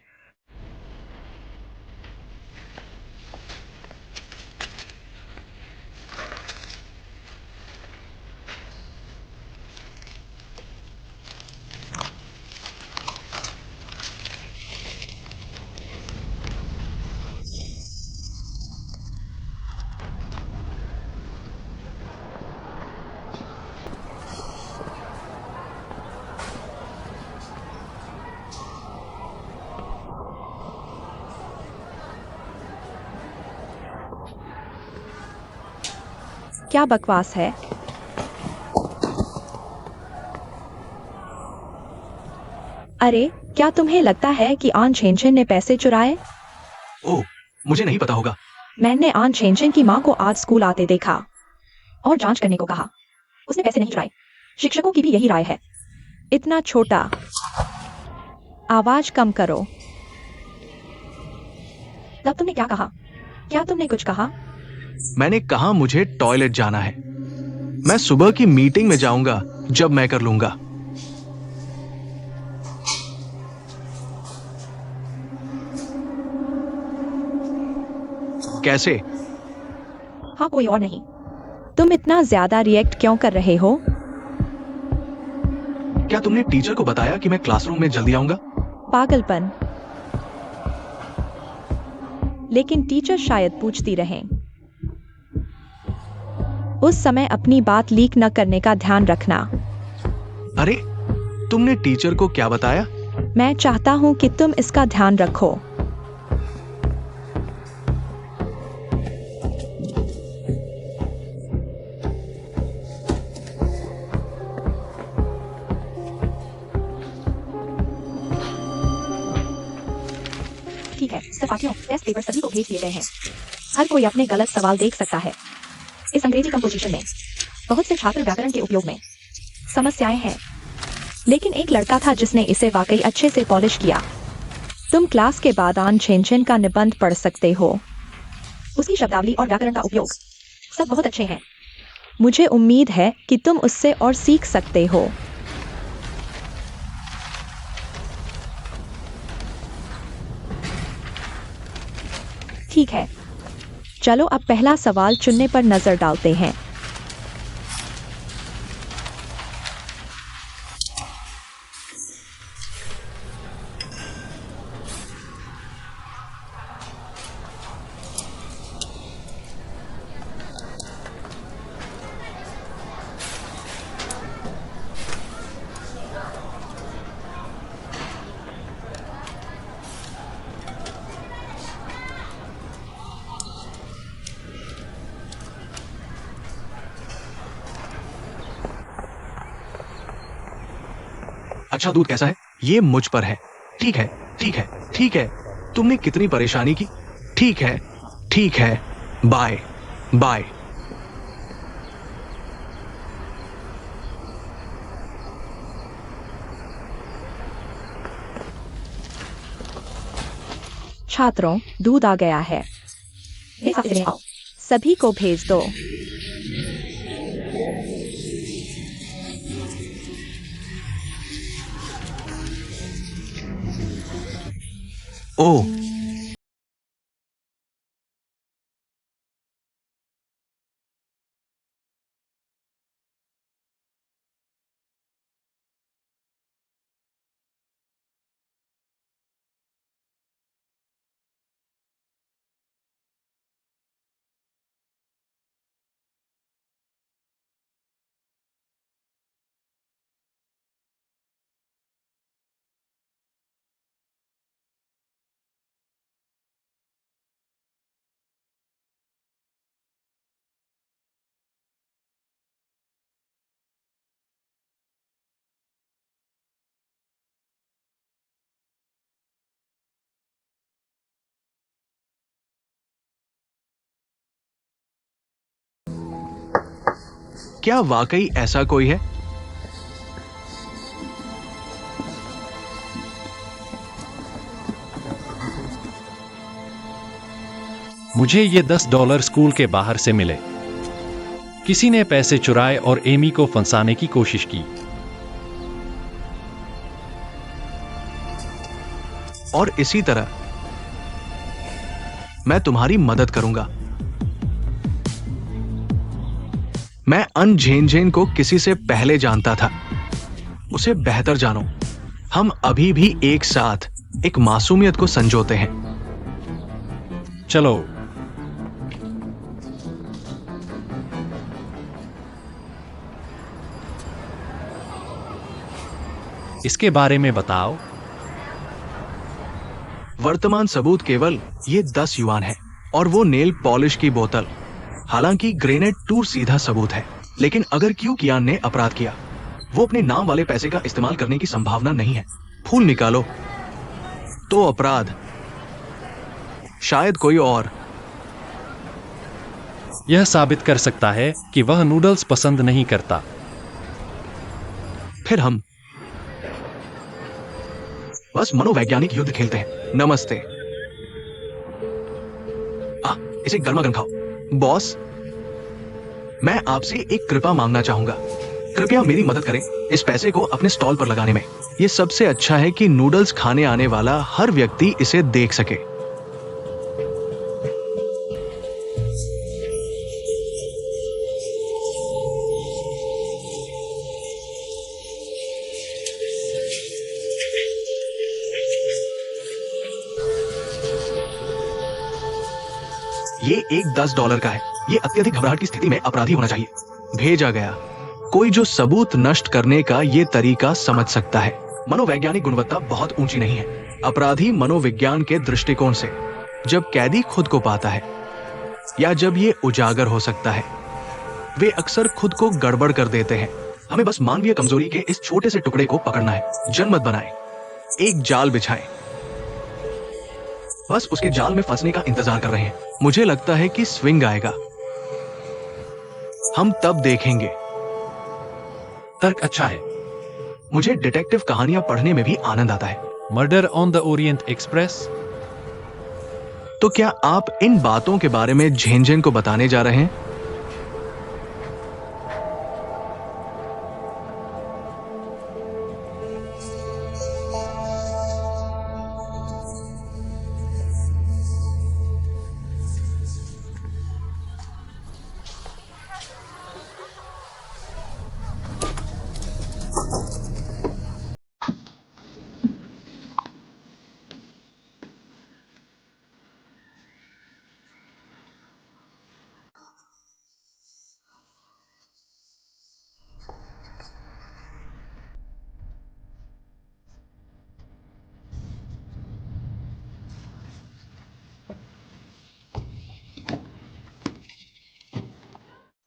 क्या बकवास है? अरे, क्या तुम्हें लगता है कि आन चेंजन ने पैसे चुराए?
ओह, मुझे नहीं पता होगा।
मैंने आन चेंजन की माँ को आज स्कूल आते देखा और जांच करने को कहा। उसने पैसे नहीं चुराए। शिक्षकों की भी यही राय है। इतना छोटा। आवाज कम करो। तब तुमने क्या कहा? क्या तुमने कुछ कहा?
मैंने कहा मुझे टॉयलेट जाना है। मैं सुबह की मीटिंग में जाऊंगा जब मैं कर लूंगा। कैसे?
हाँ, कोई और नहीं। तुम इतना ज्यादा रिएक्ट क्यों कर रहे हो?
क्या तुमने टीचर को बताया कि मैं क्लासरूम में जल्दी आऊंगा?
पागलपन। लेकिन टीचर शायद पूछती रहें। उस समय अपनी बात लीक न करने का ध्यान रखना।
अरे, तुमने टीचर को क्या बताया?
मैं चाहता हूं कि तुम इसका ध्यान रखो। ठीक है, सफाइयों, टेस्ट पेपर सभी को भेज दिए गए हैं। हर कोई अपने गलत सवाल देख सकता है। इस अंग्रेजी कंपोजिशन में बहुत से छात्र व्याकरण के उपयोग में समस्याएं हैं, लेकिन एक लड़का था जिसने इसे वाकई अच्छे से पॉलिश किया। तुम क्लास के बाद आन चेंचन का निबंध पढ़ सकते हो। उसकी शब्दावली और व्याकरण का उपयोग सब बहुत अच्छे हैं। मुझे उम्मीद है कि तुम उससे और सीख सकते हो। ठीक है, चलो अब पहला सवाल चुनने पर नजर डालते हैं।
अच्छा, दूध कैसा है? ये मुझ पर है। ठीक है, ठीक है, ठीक है। तुमने कितनी परेशानी की। ठीक है, ठीक है। Bye, bye.
छात्रों, दूध आ गया है। सभी को भेज दो।
ओह, क्या वाकई ऐसा कोई है?
मुझे ये $10 स्कूल के बाहर से मिले। किसी ने पैसे चुराए और एमी को फंसाने की कोशिश की।
और इसी तरह मैं तुम्हारी मदद करूंगा। मैं अन झेन को किसी से पहले जानता था। उसे बेहतर जानो। हम अभी भी एक साथ एक मासूमियत को संजोते हैं।
चलो। इसके बारे में बताओ।
वर्तमान सबूत केवल ये 10 युआन है और वो नेल पॉलिश की बोतल। हालांकि ग्रेनेड टूर सीधा सबूत है, लेकिन अगर क्यू कियान ने अपराध किया, वो अपने नाम वाले पैसे का इस्तेमाल करने की संभावना नहीं है। फूल निकालो तो अपराध शायद कोई और।
यह साबित कर सकता है कि वह नूडल्स पसंद नहीं करता।
फिर हम बस मनोवैज्ञानिक युद्ध खेलते हैं। नमस्ते। इसे गर्मा गर्म खाओ। बॉस, मैं आपसे एक कृपा मांगना चाहूंगा। कृपया मेरी मदद करें इस पैसे को अपने स्टॉल पर लगाने में। यह सबसे अच्छा है कि नूडल्स खाने आने वाला हर व्यक्ति इसे देख सके। ये एक $10 का है। ये अत्यधिक घबराहट की स्थिति में अपराधी होना चाहिए। भेजा गया। कोई जो सबूत नष्ट करने का ये तरीका समझ सकता है। मनोवैज्ञानिक गुणवत्ता बहुत ऊंची नहीं है। अपराधी मनोविज्ञान के दृष्टिकोण से जब कैदी खुद को पाता है या जब ये उजागर हो सकता है, वे अक्सर खुद को गड़बड़ कर देते हैं। हमें बस मानवीय कमजोरी के इस छोटे से टुकड़े को पकड़ना है। जनमत बनाएं, एक जाल बिछाएं, बस उसके जाल में फंसने का इंतजार कर रहे हैं। मुझे लगता है कि स्विंग आएगा। हम तब देखेंगे।
तर्क अच्छा है।
मुझे डिटेक्टिव कहानियां पढ़ने में भी आनंद आता है।
Murder on the Orient express.
तो क्या आप इन बातों के बारे में झेन को बताने जा रहे हैं?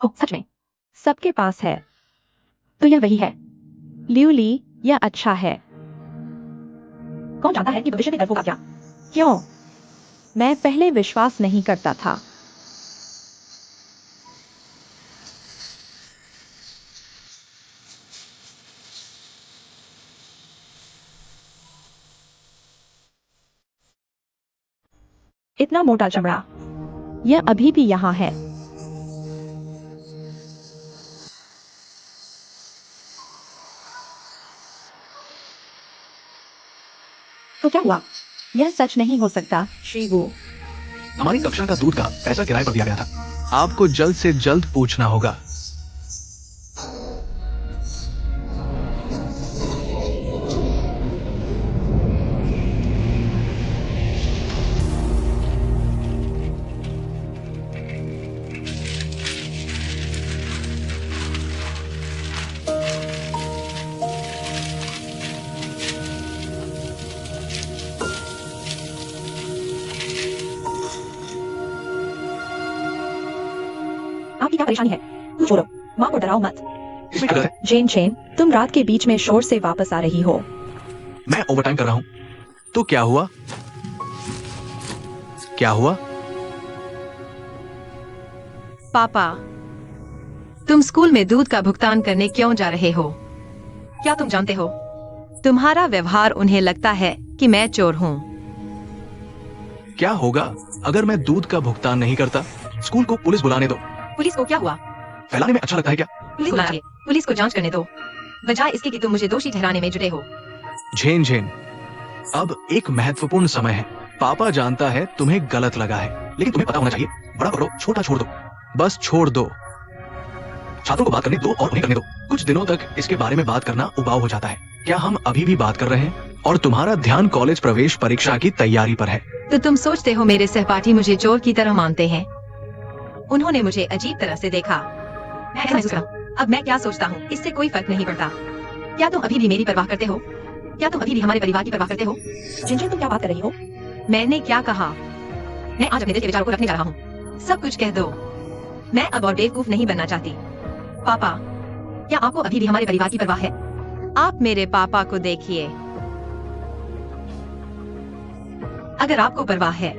ओह, सच में सबके पास है। तो यह वही है। लियू ली, यह अच्छा है। कौन जानता है कि भविष्य में डर होगा क्या? क्यों? मैं पहले विश्वास नहीं करता था। इतना मोटा चमड़ा, यह अभी भी यहाँ है। तो क्या हुआ? यह सच नहीं हो सकता, श्रीवू।
हमारी कक्षा का दूध का पैसा किराए पर दिया गया था। आपको जल्द से जल्द पूछना होगा।
आपकी क्या परेशानी है? तू छोड़ो, माँ को डराओ मत।
इसमें क्या है?
जेन चेन, तुम रात के बीच में शोर से वापस आ रही हो।
मैं ओवरटाइम कर रहा हूँ। तो क्या हुआ? क्या हुआ?
पापा, तुम स्कूल में दूध का भुगतान करने क्यों जा रहे हो? क्या तुम जानते हो, तुम्हारा व्यवहार उन्हें लगता है कि मैं चोर हूँ।
क्या होगा अगर मैं दूध का भुगतान नहीं करता? स्कूल को पुलिस बुलाने दो।
पुलिस को क्या हुआ?
फैलाने में अच्छा लगता है क्या?
पुलिस बुलाना चाहिए। पुलिस को जांच करने दो, बजाय इसके कि तुम मुझे दोषी ठहराने में जुटे हो।
झेन झेन, अब एक महत्वपूर्ण समय है। पापा जानता है तुम्हें गलत लगा है, लेकिन तुम्हें पता होना चाहिए, बड़ा पकड़ो छोटा छोड़ दो। बस छोड़ दो। छात्रों को बात करने दो और उन्हें करने दो। कुछ दिनों तक इसके बारे में बात करना उबाऊ हो जाता है। क्या हम अभी भी बात कर रहे हैं? और तुम्हारा ध्यान कॉलेज प्रवेश परीक्षा की तैयारी पर है।
तो तुम सोचते हो मेरे सहपाठी मुझे चोर की तरह मानते हैं? उन्होंने मुझे अजीब तरह से देखा। मैं ऐसा महसूस करा। अब मैं क्या सोचता हूँ इससे कोई फर्क नहीं पड़ता। क्या तुम अभी भी मेरी परवाह करते हो? क्या तुम अभी भी हमारे परिवार की परवाह करते हो?
जिनजिन, तुम क्या बात कर रही हो?
मैंने क्या कहा? मैं आज अपने दिल के विचारों को रखने जा रहा हूँ। सब कुछ कह दो। मैं अब और बेवकूफ नहीं बनना चाहती। पापा, क्या आपको अभी भी हमारे परिवार की परवाह है? आप मेरे पापा को देखिए। अगर आपको परवाह है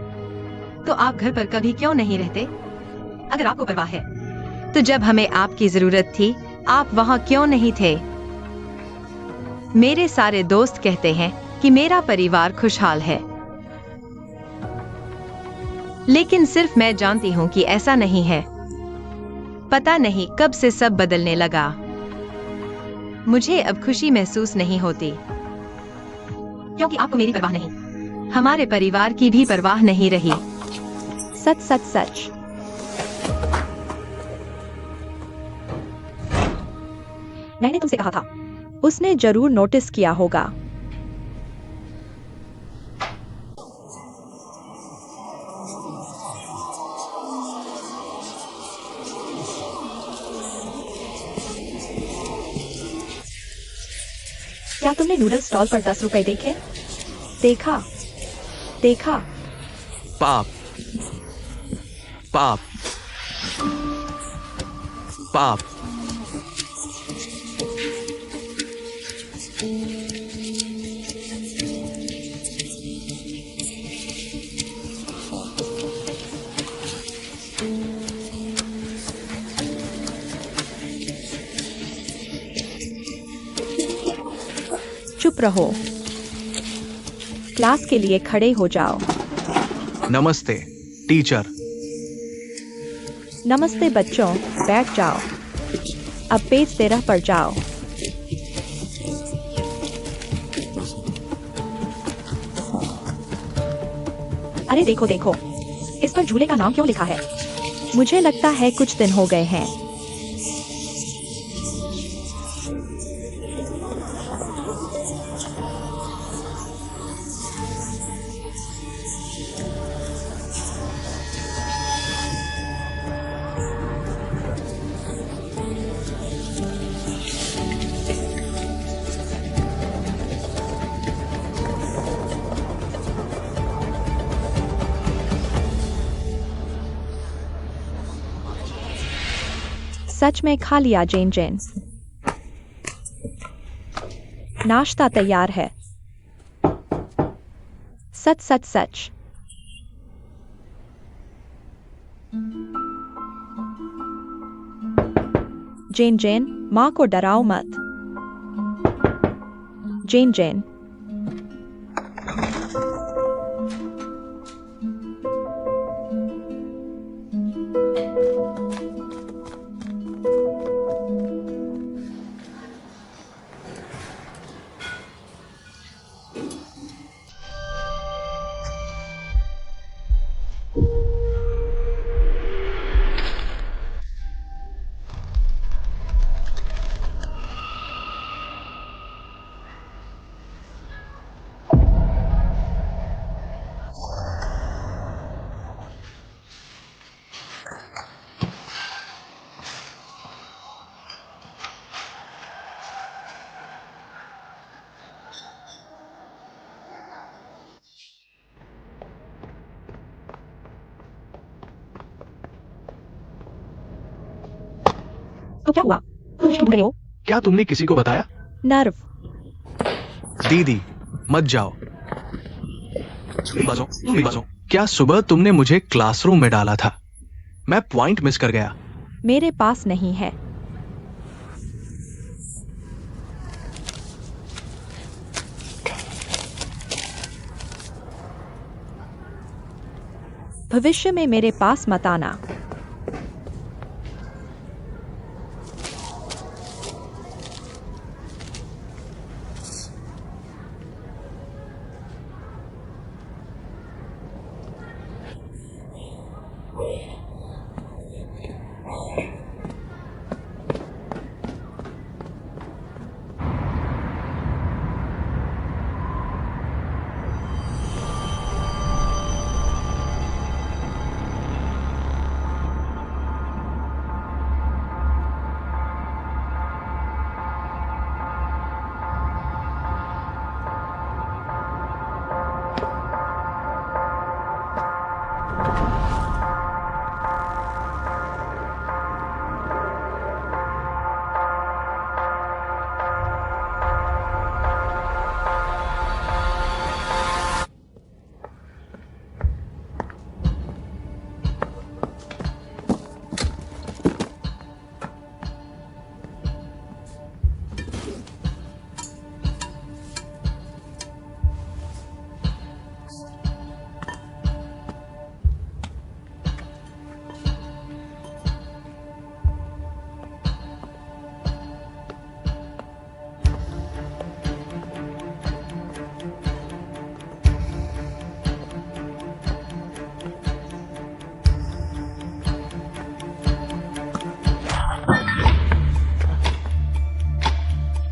तो आप घर पर कभी क्यों नहीं रहते? अगर आपको परवाह है तो जब हमें आपकी जरूरत थी आप वहां क्यों नहीं थे? मेरे सारे दोस्त कहते हैं कि मेरा परिवार खुशहाल है, लेकिन सिर्फ मैं जानती हूं कि ऐसा नहीं है। पता नहीं कब से सब बदलने लगा। मुझे अब खुशी महसूस नहीं होती, क्योंकि आपको मेरी परवाह नहीं, हमारे परिवार की भी परवाह नहीं रही।
सच सच सच। मैंने तुमसे कहा था। उसने जरूर नोटिस किया होगा। क्या तुमने नूडल स्टॉल पर 10 रुपए देखे? देखा देखा।
पाप पाप पाप।
चुप रहो। क्लास के लिए खड़े हो जाओ।
नमस्ते टीचर।
नमस्ते बच्चों, बैठ जाओ। अब पेज 13 पर जाओ। अरे देखो देखो, इस पर झूले का नाम क्यों लिखा है? मुझे लगता है कुछ दिन हो गए हैं। सच में खा लिया जेन जेन। नाश्ता तैयार है। सच सच सच। जेन जेन, माँ को डराओ मत। जेन जेन। तो क्या हुआ? तुम मुझे ढूंढ रहे हो?
क्या तुमने किसी को बताया?
नर्व।
दीदी मत जाओ। बाजो। क्या सुबह तुमने मुझे क्लासरूम में डाला था? मैं पॉइंट मिस कर गया।
मेरे पास नहीं है। भविष्य में मेरे पास मत आना।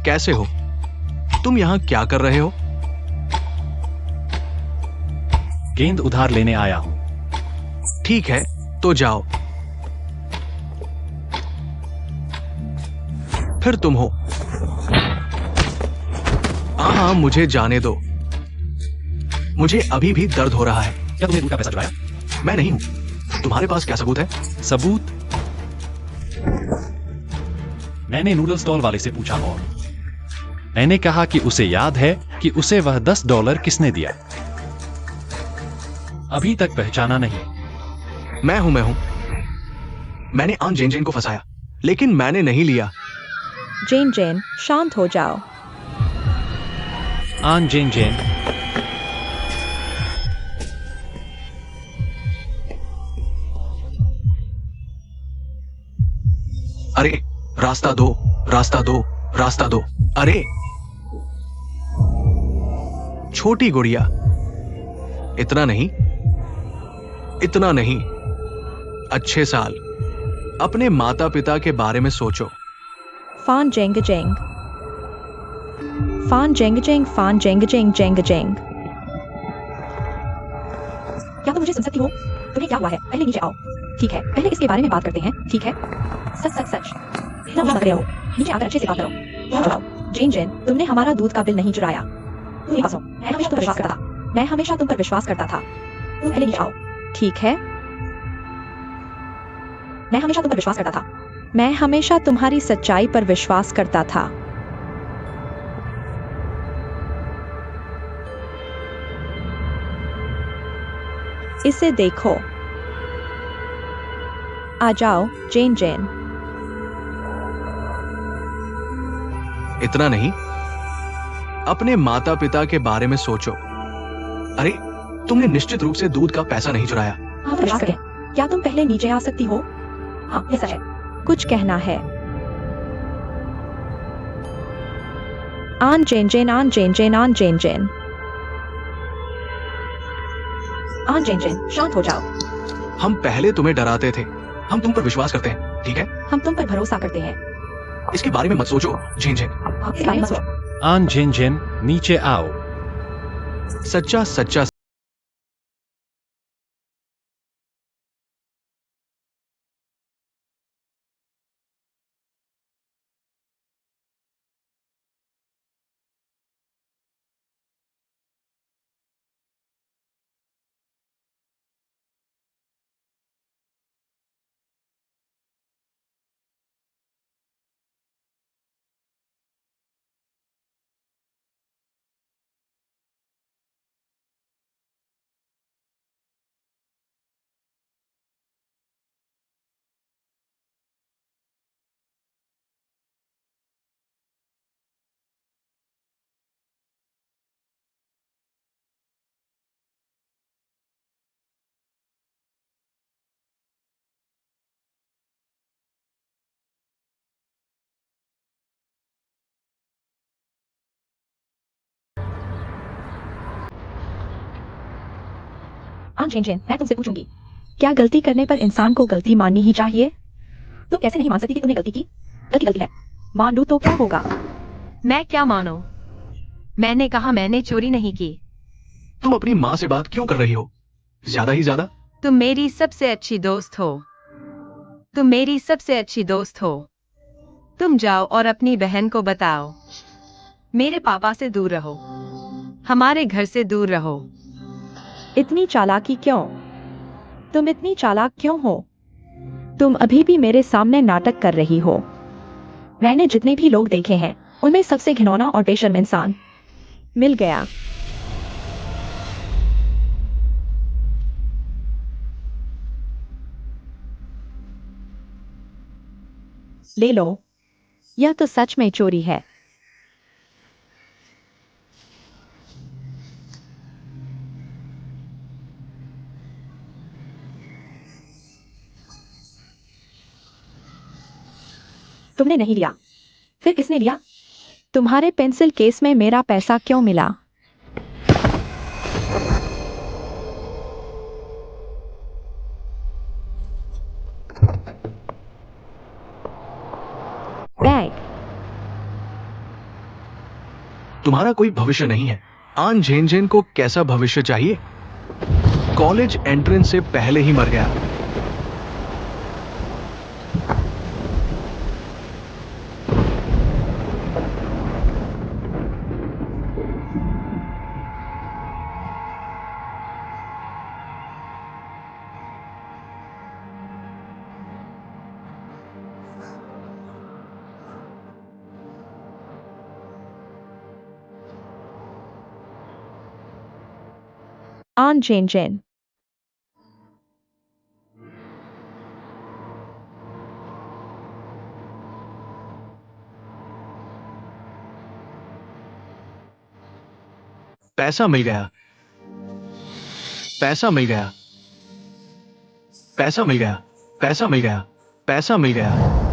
कैसे हो? तुम यहाँ क्या कर रहे हो?
गेंद उधार लेने आया हूं।
ठीक है, तो जाओ। फिर तुम हो। हाँ, मुझे जाने दो। मुझे अभी भी दर्द हो रहा है।
क्या तुमने दूध का पैसा चुराया?
मैं नहीं हूं। तुम्हारे पास क्या सबूत है?
सबूत? मैंने नूडल स्टॉल वाले से पूछा और मैंने कहा कि उसे याद है कि उसे वह $10 किसने दिया। अभी तक पहचाना नहीं।
मैं हूं। मैंने आन जेन जेन को फंसाया, लेकिन मैंने नहीं लिया।
जेन जेन, शांत हो जाओ।
आन जेन जेन।
अरे रास्ता दो, रास्ता दो, रास्ता दो। अरे छोटी गुड़िया, इतना नहीं, इतना नहीं। अच्छे साल। अपने माता पिता के बारे में सोचो।
फान जेंग जेंग। फान जेंग जेंग, फान जेंग जेंग, जेंग जेंग। क्या तुम मुझे सुन सकती हो? तुम्हें क्या हुआ है? पहले नीचे आओ। ठीक है, पहले इसके बारे में बात करते हैं। ठीक है? सच सच सच। इतना मत करो। नीचे आकर अच्छे से बात करो। बताओ, जेन जेन, तुमने हमारा दूध का बिल नहीं चुराया। मेरे पास आओ। मैं हमेशा तुम पर विश्वास करता था। मैं हमेशा तुम पर विश्वास करता था। तुम पहले नीचे आओ। ठीक है? मैं हमेशा तुम पर विश्वास करता था। मैं हमेशा तुम्हारी सच्चाई पर विश्वास करता था। इसे देखो। आ जाओ जेन जेन।
इतना नहीं, अपने माता पिता के बारे में सोचो। अरे, तुमने निश्चित रूप से दूध का पैसा नहीं चुराया।
आप विश्वास करें, क्या तुम पहले नीचे आ सकती हो? हाँ, ये सच है। कुछ कहना है? आन जेन जेन, आन जेन जेन, आन जेन जेन। आन जेन जेन, शांत हो जाओ।
हम पहले तुम्हें डराते थे, हम तुम पर विश्वास करते हैं, ठीक है?
हम तुम पर भरोसा करते हैं।
इसके बारे में मत सोचो, झेन झेन।
आप इस बारे में सोचो।
आन जिन जिन, नीचे आओ।
सच्चा सच्चा।
आन जेन जेन, मैं तुमसे पूछूंगी, क्या गलती करने पर इंसान को गलती माननी ही चाहिए? तुम कैसे नहीं मान सकती कि तुमने गलती की? गलती गलती है। मान लूं तो क्या होगा?
मैं क्या मानो? मैंने कहा मैंने चोरी नहीं की।
तुम अपनी माँ से बात क्यों कर रही हो? ज्यादा ही ज्यादा।
तुम मेरी सबसे अच्छी दोस्त हो। तुम मेरी सबसे अच्छी दोस्त हो। तुम जाओ और अपनी बहन को बताओ, मेरे पापा से दूर रहो, हमारे घर से दूर रहो।
इतनी चालाकी क्यों? तुम इतनी चालाक क्यों हो? तुम अभी भी मेरे सामने नाटक कर रही हो। मैंने जितने भी लोग देखे हैं, उनमें सबसे घिनौना और बेशर्म इंसान मिल गया। ले लो। यह तो सच में चोरी है। तुमने नहीं लिया, फिर किसने लिया? तुम्हारे पेंसिल केस में मेरा पैसा क्यों मिला? बैग।
तुम्हारा कोई भविष्य नहीं है। आन झेन झेन को कैसा भविष्य चाहिए? कॉलेज एंट्रेंस से पहले ही मर गया।
आन जेन जेन।
पैसा मिल गया। पैसा मिल गया। पैसा मिल गया। पैसा मिल गया। पैसा मिल गया।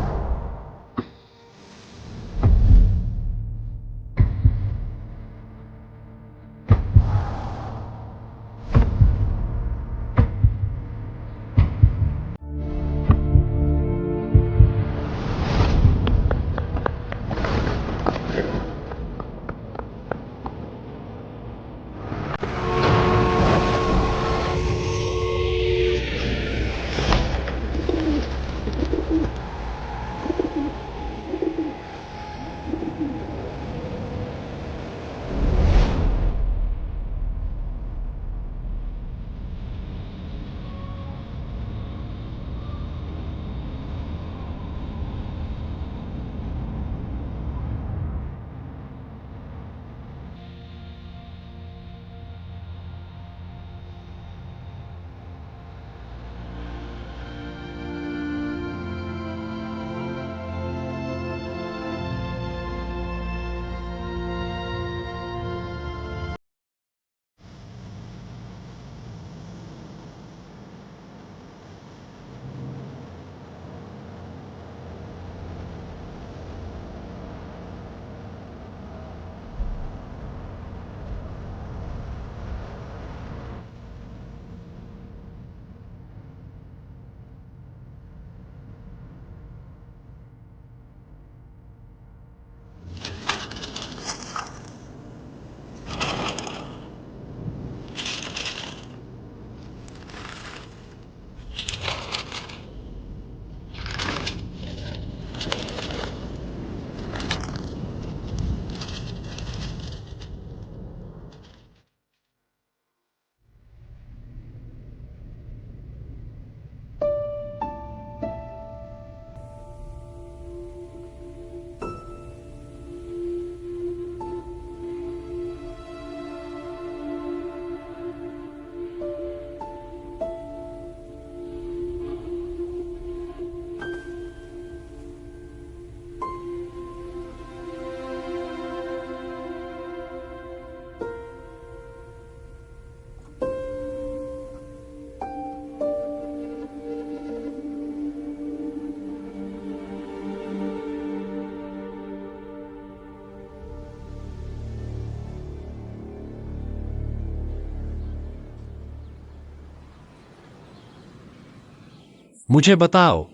मुझे बताओ,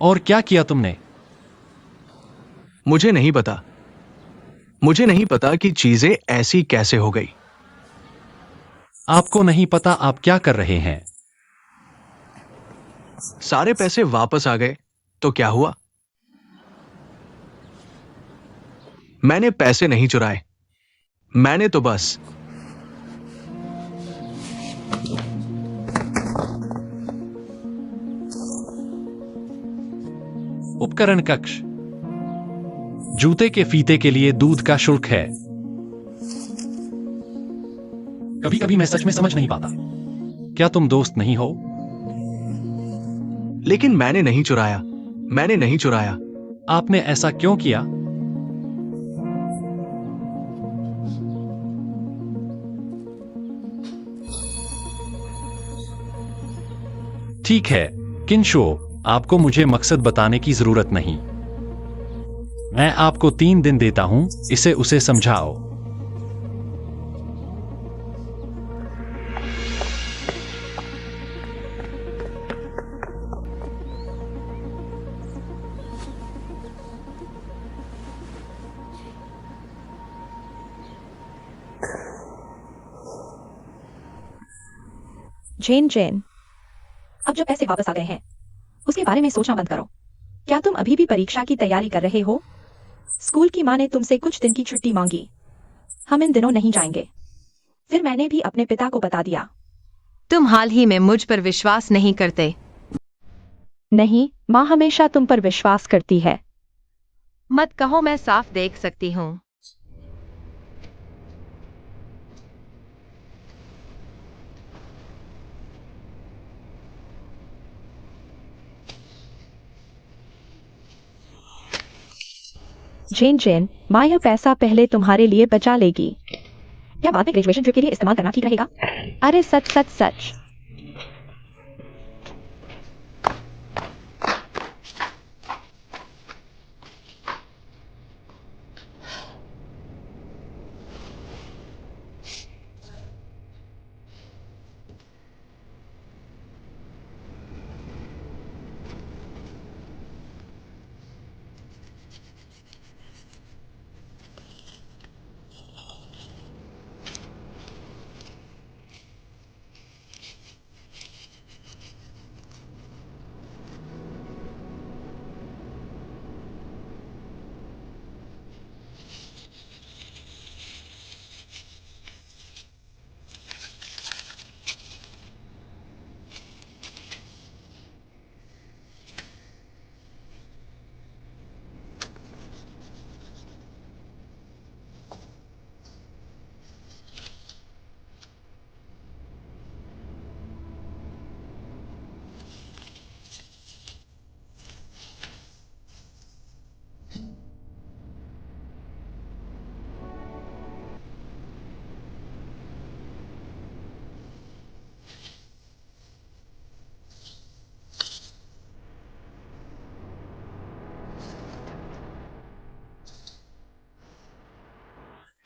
और क्या किया तुमने?
मुझे नहीं पता। मुझे नहीं पता कि चीजें ऐसी कैसे हो गई।
आपको नहीं पता आप क्या कर रहे हैं?
सारे पैसे वापस आ गए तो क्या हुआ? मैंने पैसे नहीं चुराए। मैंने तो बस
उपकरण कक्ष। जूते के फीते के लिए दूध का शुल्क है। कभी कभी मैं सच में समझ नहीं पाता। क्या तुम दोस्त नहीं हो?
लेकिन मैंने नहीं चुराया। मैंने नहीं चुराया।
आपने ऐसा क्यों किया? ठीक है, किनशो, आपको मुझे मकसद बताने की जरूरत नहीं। मैं आपको 3 दिन देता हूं, इसे उसे समझाओ।
जेन जेन, अब जो पैसे वापस आ गए हैं उसके बारे में सोचना बंद करो। क्या तुम अभी भी परीक्षा की तैयारी कर रहे हो? स्कूल की माँ ने तुमसे कुछ दिन की छुट्टी मांगी। हम इन दिनों नहीं जाएंगे। फिर मैंने भी अपने पिता को बता दिया।
तुम हाल ही में मुझ पर विश्वास नहीं करते।
नहीं, माँ हमेशा तुम पर विश्वास करती है।
मत कहो, मैं साफ देख सकती हूँ।
जेन जेन, माँ यह पैसा पहले तुम्हारे लिए बचा लेगी। या बाद में ग्रेजुएशन ट्रिप के लिए इस्तेमाल करना ठीक रहेगा। अरे सच सच सच।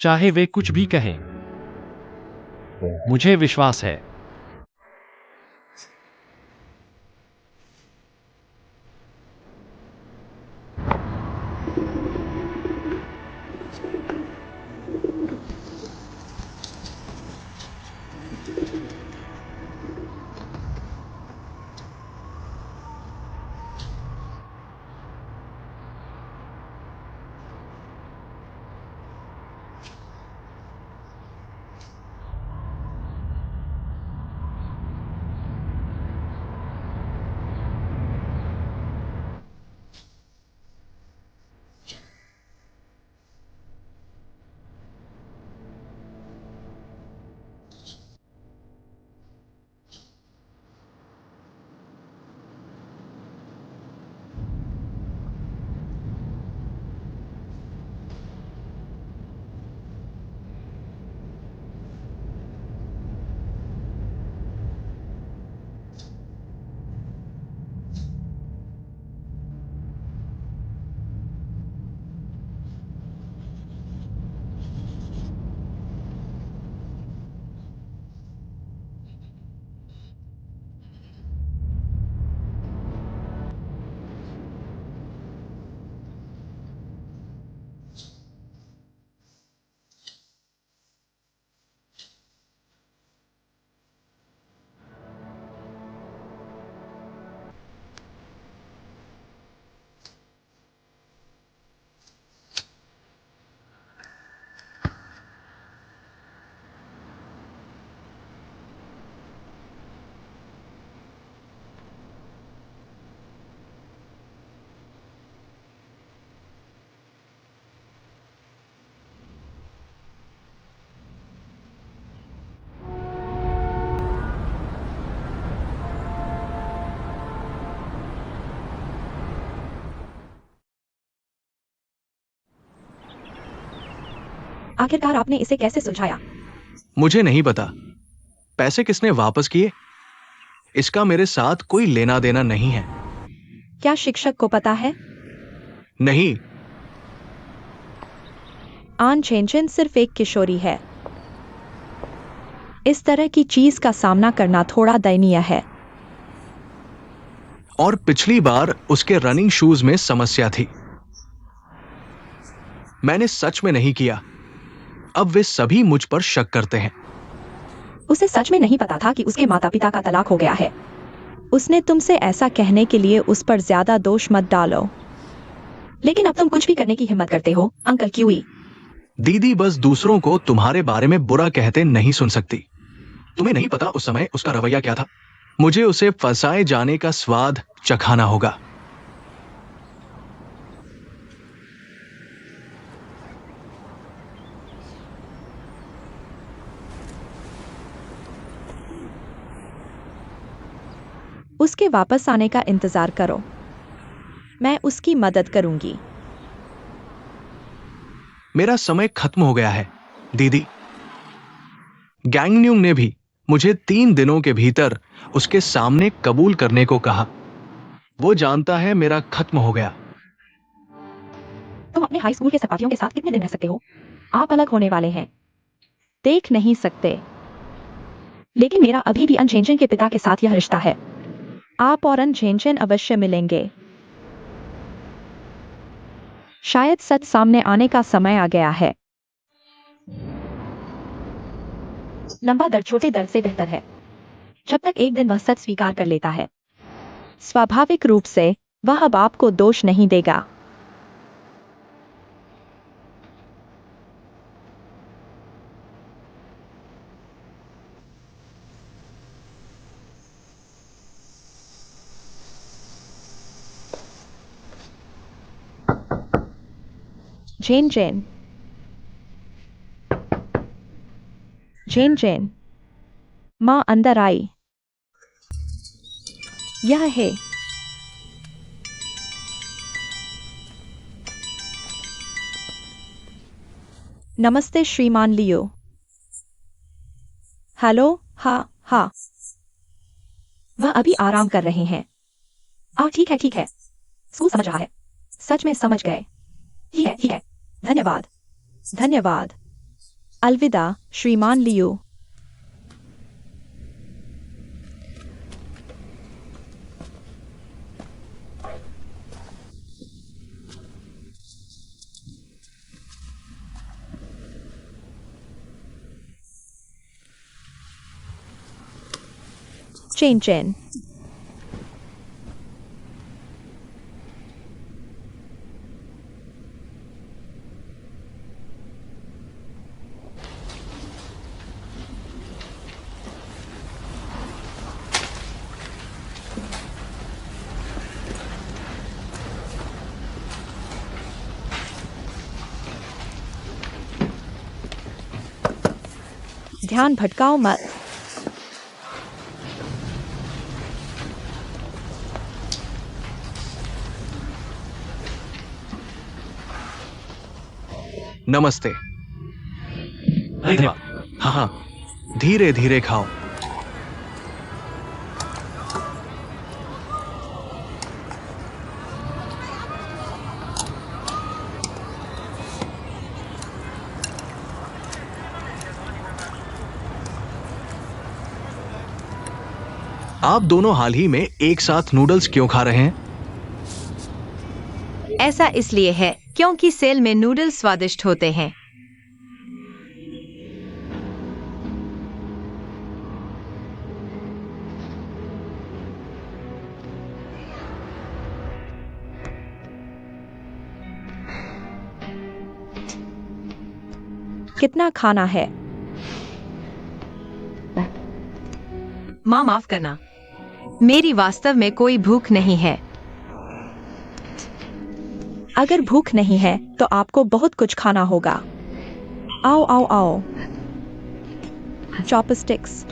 चाहे वे कुछ भी कहें, मुझे विश्वास है।
आखिरकार आपने इसे कैसे सुलझाया?
मुझे नहीं पता पैसे किसने वापस किए, इसका मेरे साथ कोई लेना देना नहीं है।
क्या शिक्षक को पता है?
नहीं,
आन चेंचन सिर्फ एक किशोरी है। इस तरह की चीज का सामना करना थोड़ा दयनीय है।
और पिछली बार उसके रनिंग शूज में समस्या थी। मैंने सच में नहीं किया। अब वे सभी मुझ पर शक करते हैं।
उसे सच में नहीं पता था कि उसके माता पिता का तलाक हो गया है। उसने तुमसे ऐसा कहने के लिए उस पर ज्यादा दोष मत डालो। लेकिन अब तुम कुछ भी करने की हिम्मत करते हो, अंकल क्यूई।
दीदी बस दूसरों को तुम्हारे बारे में बुरा कहते नहीं सुन सकती। तुम्हें नहीं पता उस समय उसका रवैया क्या था। मुझे उसे फंसाए जाने का स्वाद चखाना होगा।
उसके वापस आने का इंतजार करो। मैं उसकी मदद करूंगी।
मेरा समय खत्म हो गया है दीदी। गैंगन्यूंग ने भी मुझे 3 दिनों के भीतर उसके सामने कबूल करने को कहा। वो जानता है मेरा खत्म हो गया।
तुम अपने हाई स्कूल के सहपाठियों के साथ कितने दिन रह सकते हो? आप अलग होने वाले हैं। देख नहीं सकते। लेकिन मेरा अभी भी अनझेंचन के पिता के साथ यह रिश्ता है। आप और अनझेंचन अवश्य मिलेंगे। शायद सच सामने आने का समय आ गया है। लंबा दर्द छोटे दर्द से बेहतर है। जब तक एक दिन वह सच स्वीकार कर लेता है, स्वाभाविक रूप से वह अब आपको दोष नहीं देगा। जेन जेन जेन जेन माँ अंदर आई। यह है। नमस्ते श्रीमान लियो। हेलो। हाँ हाँ, वह अभी आराम कर रहे हैं। ठीक है ठीक है। स्कूल समझ रहा है। सच में समझ गए। ठीक है ठीक है। धन्यवाद धन्यवाद। अलविदा श्रीमान लियो। Chain chain. ध्यान भटकाओ मत।
नमस्ते।
धन्यवाद।
हाँ हाँ, धीरे धीरे खाओ। आप दोनों हाल ही में एक साथ नूडल्स क्यों खा रहे हैं?
ऐसा इसलिए है क्योंकि सेल में नूडल्स स्वादिष्ट होते हैं।
कितना खाना है?
माँ माफ करना, मेरी वास्तव में कोई भूख नहीं है।
अगर भूख नहीं है तो आपको बहुत कुछ खाना होगा। आओ आओ आओ। चॉपस्टिक्स।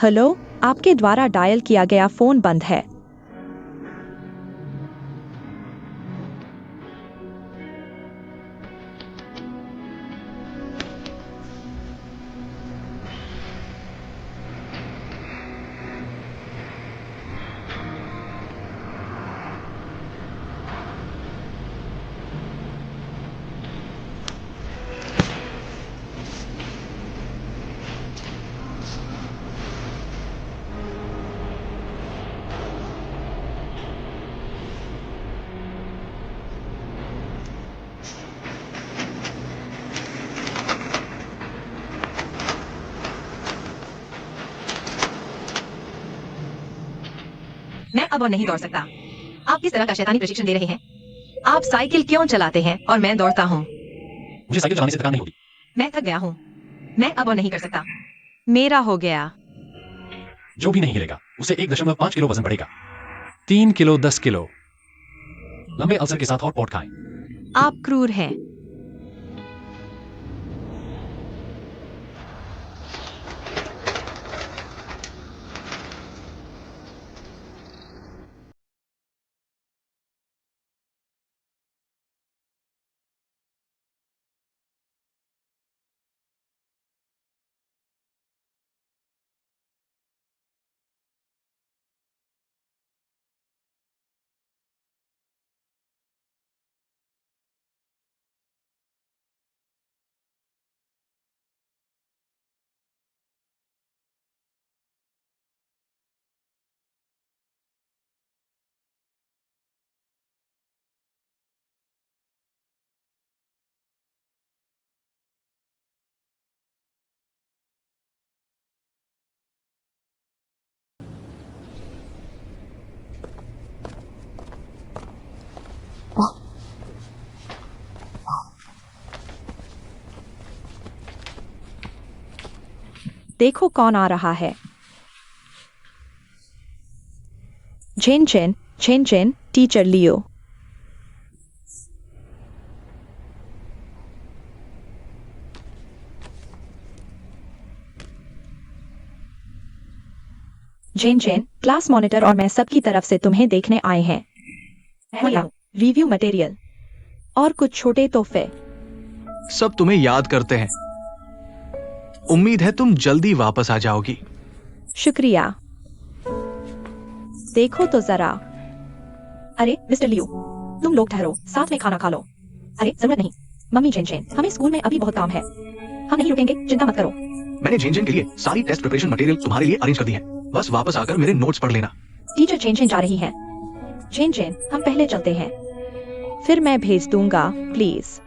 हेलो, आपके द्वारा डायल किया गया फोन बंद है।
मैं अब और नहीं दौड़ सकता। आप किस तरह का शैतानी प्रशिक्षण दे रहे हैं? आप साइकिल क्यों चलाते हैं और मैं दौड़ता हूँ?
मुझे साइकिल चलाने से थकान नहीं होती।
मैं थक गया हूँ। मैं अब और नहीं कर सकता। मेरा हो गया।
जो भी नहीं हिलेगा उसे 1.5 किलो वजन बढ़ेगा। 3 किलो 10 किलो। लंबे अल्सर के साथ और पॉट खाएं।
आप क्रूर हैं।
देखो कौन आ रहा है। झेन झेन, झेन झेन, टीचर लियो। झेन झेन, क्लास मॉनिटर और मैं सबकी तरफ से तुम्हें देखने आए हैं। रिव्यू मटेरियल और कुछ छोटे तोहफे।
सब तुम्हें याद करते हैं। उम्मीद है तुम जल्दी वापस आ जाओगी।
शुक्रिया। देखो तो जरा। अरे मिस्टर लियो, तुम लोग ठहरो, साथ में खाना खा लो। अरे जरूरत नहीं मम्मी झेन झेन, हमें स्कूल में अभी बहुत काम है। हम नहीं रुकेंगे, चिंता मत करो।
मैंने झेन झेन के लिए सारी टेस्ट प्रिपरेशन मटेरियल तुम्हारे लिए अरेंज कर दी है। बस वापस आकर मेरे नोट्स पढ़ लेना।
टीचर झेन झेन जा रही हैं। झेन झेन, हम पहले चलते हैं, फिर मैं भेज दूंगा, प्लीज।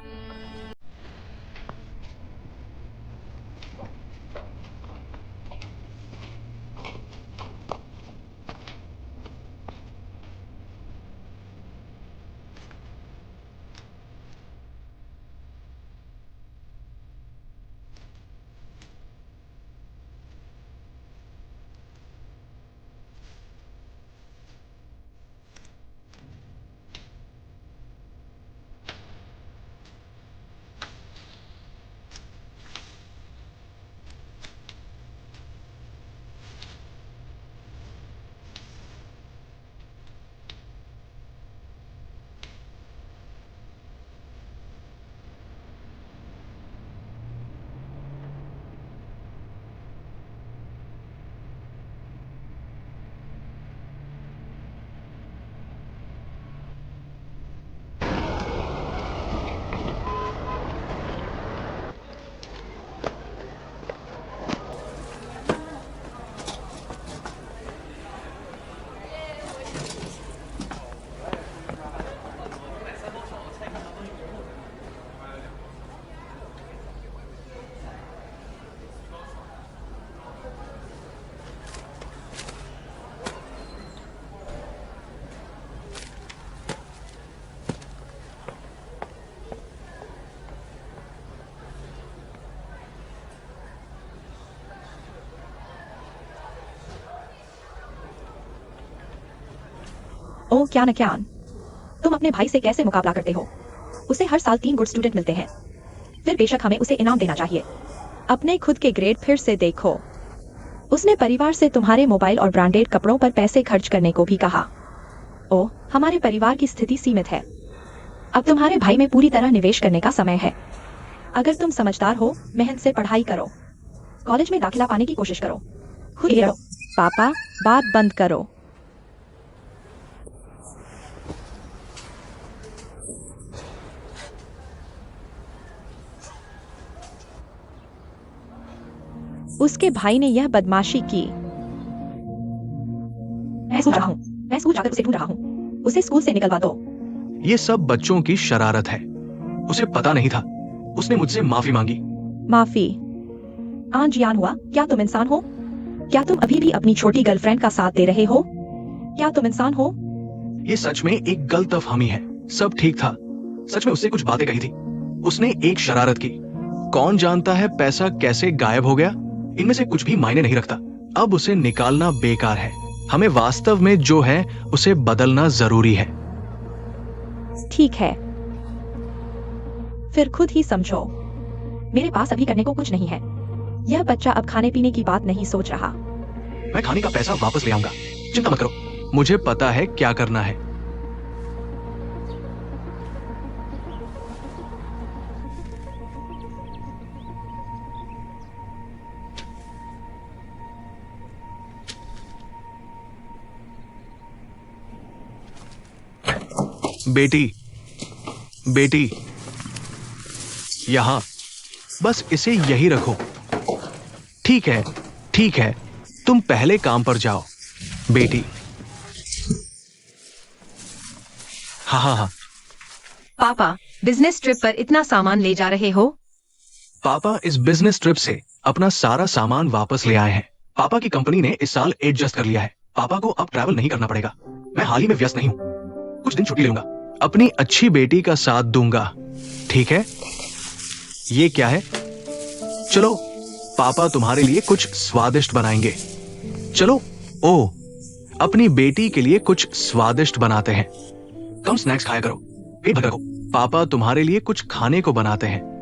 ओ क्या न क्या, तुम अपने भाई से कैसे मुकाबला करते हो? उसे हर साल 3 गुड स्टूडेंट मिलते हैं, फिर बेशक हमें उसे इनाम देना चाहिए। अपने खुद के ग्रेड फिर से देखो, उसने परिवार से तुम्हारे मोबाइल और ब्रांडेड कपड़ों पर पैसे खर्च करने को भी कहा। ओ, हमारे परिवार की स्थिति सीमित है। अब तुम्हारे भाई में पूरी तरह निवेश करने का समय है। अगर तुम समझदार हो, मेहनत से पढ़ाई करो, कॉलेज में दाखिला पाने की कोशिश करो, खुद ये रहो। पापा, बात बंद करो। उसके भाई ने यह बदमाशी की। मैं स्कूल जा रहा हूँ। मैं स्कूल जाकर उसे ढूंढ रहा हूँ। उसे स्कूल से निकलवा दो।
ये सब बच्चों की शरारत है। उसे पता नहीं था। उसने मुझसे माफी मांगी।
माफी? आज यान हुआ, क्या तुम इंसान हो? क्या तुम अभी भी अपनी छोटी गर्लफ्रेंड का साथ दे रहे हो? क्या तुम इंसान हो?
ये सच में एक गलतफहमी है। सब ठीक था। सच में उससे कुछ बातें कही थी। उसने एक शरारत की। कौन जानता है पैसा कैसे गायब हो गया। इनमें से कुछ भी मायने नहीं रखता। अब उसे निकालना बेकार है। हमें वास्तव में जो है उसे बदलना जरूरी है।
ठीक है, फिर खुद ही समझो। मेरे पास अभी करने को कुछ नहीं है। यह बच्चा अब खाने पीने की बात नहीं सोच रहा।
मैं खाने का पैसा वापस ले आऊंगा। चिंता मत करो। मुझे पता है क्या करना है। बेटी, बेटी, यहां बस इसे यही रखो। ठीक है, ठीक है, तुम पहले काम पर जाओ। बेटी। हाँ हाँ हाँ।
पापा, बिजनेस ट्रिप पर इतना सामान ले जा रहे हो?
पापा इस बिजनेस ट्रिप से अपना सारा सामान वापस ले आए हैं। पापा की कंपनी ने इस साल एडजस्ट कर लिया है। पापा को अब ट्रैवल नहीं करना पड़ेगा। मैं हाल ही में व्यस्त नहीं हूं। कुछ दिन छुट्टी लूंगा। अपनी अच्छी बेटी का साथ दूंगा। ठीक है? ये क्या है? चलो, पापा तुम्हारे लिए कुछ स्वादिष्ट बनाएंगे। चलो। ओ, अपनी बेटी के लिए कुछ स्वादिष्ट बनाते हैं। कम स्नैक्स खाया करो, पेट भर रखो। पापा तुम्हारे लिए कुछ खाने को बनाते हैं।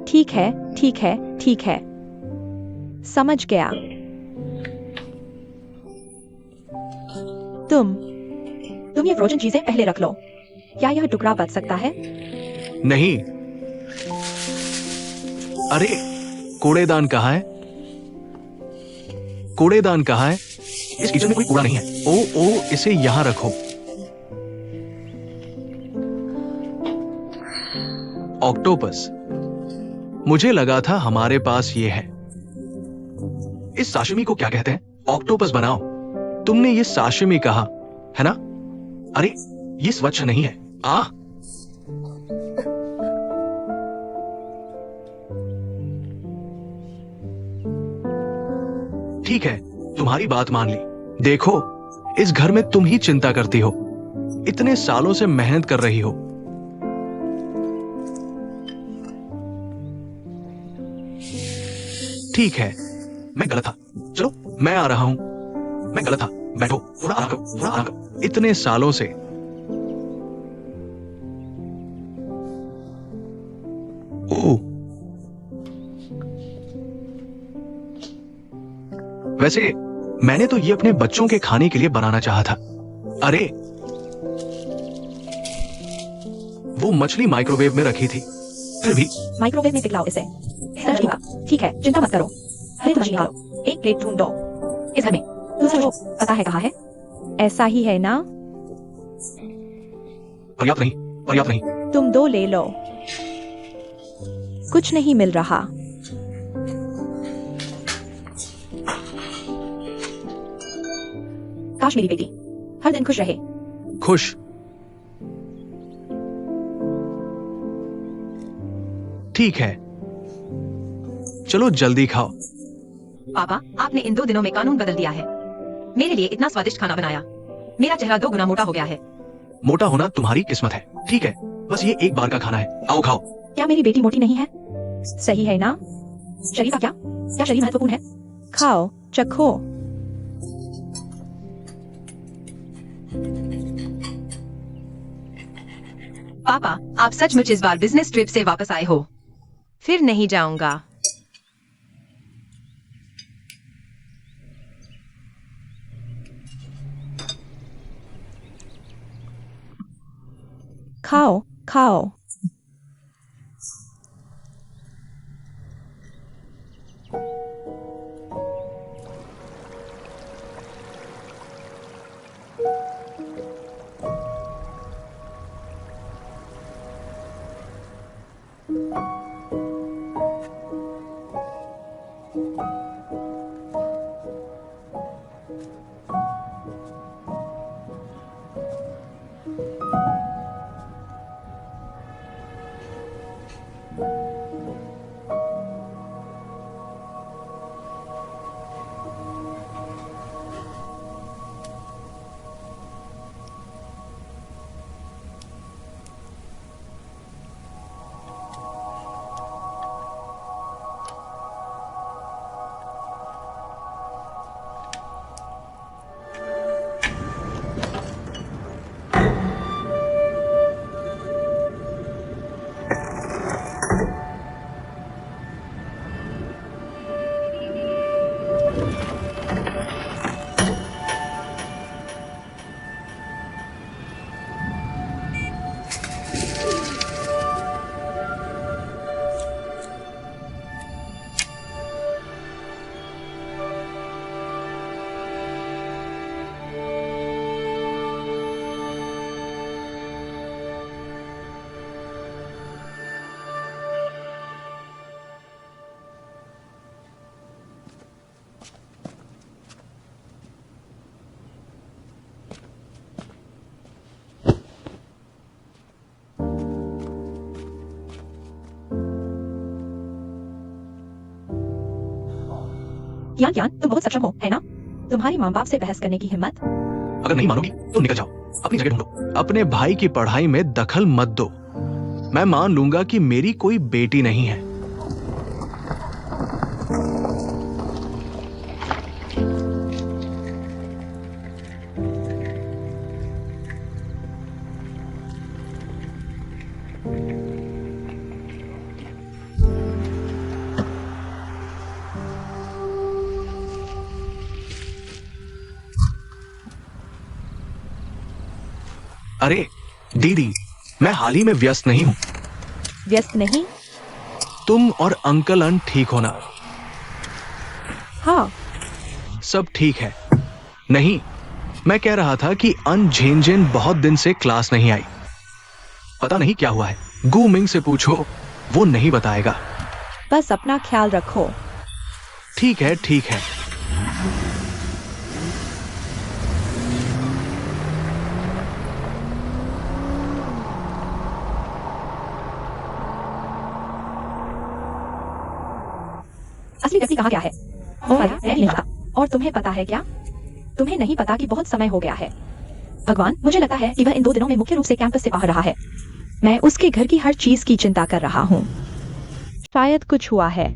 ठीक है, ठीक है, ठीक है, समझ गया। तुम ये फ्रोजन चीजें पहले रख लो। क्या यह टुकड़ा बच सकता है?
नहीं। अरे, कूड़ेदान कहाँ है? कूड़ेदान कहाँ है? इस किचन में कोई कूड़ा नहीं है। ओ, इसे यहां रखो। ऑक्टोपस। मुझे लगा था हमारे पास ये है। इस साशिमी को क्या कहते हैं? ऑक्टोपस बनाओ। तुमने ये साशिमी कहा है ना? अरे, ये स्वच्छ नहीं है। ठीक है, तुम्हारी बात मान ली। देखो, इस घर में तुम ही चिंता करती हो। इतने सालों से मेहनत कर रही हो। ठीक है, मैं गलत था। चलो, मैं आ रहा हूं। मैं गलत था। बैठो, थोड़ा आराम करो, थोड़ा आराम करो। इतने सालों से। ओह, वैसे मैंने तो ये अपने बच्चों के खाने के लिए बनाना चाहा था। अरे, वो मछली माइक्रोवेव में रखी थी। फिर भी
माइक्रोवेव में पिघलाओ इसे। ठीक है, चिंता मत करो। अरे तुम निकालो, एक प्लेट ढूंढ दो इस घर में। दूसरा वो पता है कहाँ है? ऐसा ही है ना?
पर्याप्त नहीं, पर्याप्त नहीं।
तुम 2 ले लो। कुछ नहीं मिल रहा। काश मेरी बेटी हर दिन खुश रहे।
खुश? ठीक है, चलो जल्दी खाओ।
पापा, आपने इन 2 दिनों में कानून बदल दिया है। मेरे लिए इतना स्वादिष्ट खाना बनाया। मेरा चेहरा 2 गुना मोटा हो गया है।
मोटा होना तुम्हारी किस्मत है, ठीक है? बस ये एक बार का खाना है, आओ खाओ।
क्या मेरी बेटी मोटी नहीं है? सही है ना? शरीर का क्या? क्या शरीर महत्वपूर्ण है? खाओ, चखो।
पापा, आप सचमुच इस बार बिजनेस ट्रिप से वापस आए हो? फिर नहीं जाऊंगा।
खाओ, खाओ। ज्ञान ज्ञान, तुम बहुत सक्षम हो, है ना? तुम्हारी माँ बाप से बहस करने की हिम्मत?
अगर नहीं मानोगी तो निकल जाओ, अपनी जगह ढूंढो। अपने भाई की पढ़ाई में दखल मत दो। मैं मान लूंगा कि मेरी कोई बेटी नहीं है। अरे दीदी, मैं हाल ही में व्यस्त नहीं हूं।
व्यस्त नहीं?
तुम और अंकल अन ठीक होना?
हाँ।
सब ठीक है। नहीं, मैं कह रहा था कि अन झेनझेन बहुत दिन से क्लास नहीं आई। पता नहीं क्या हुआ है। गू मिंग से पूछो, वो नहीं बताएगा।
बस अपना ख्याल रखो।
ठीक है, ठीक है।
असली व्यक्ति कहाँ क्या है? और मैं भी नहीं पता। और तुम्हें पता है क्या? तुम्हें नहीं पता कि बहुत समय हो गया है। भगवान, मुझे लगता है कि वह इन 2 दिनों में मुख्य रूप से कैंपस से बाहर रहा है। मैं उसके घर की हर चीज की चिंता कर रहा हूँ। शायद कुछ हुआ है।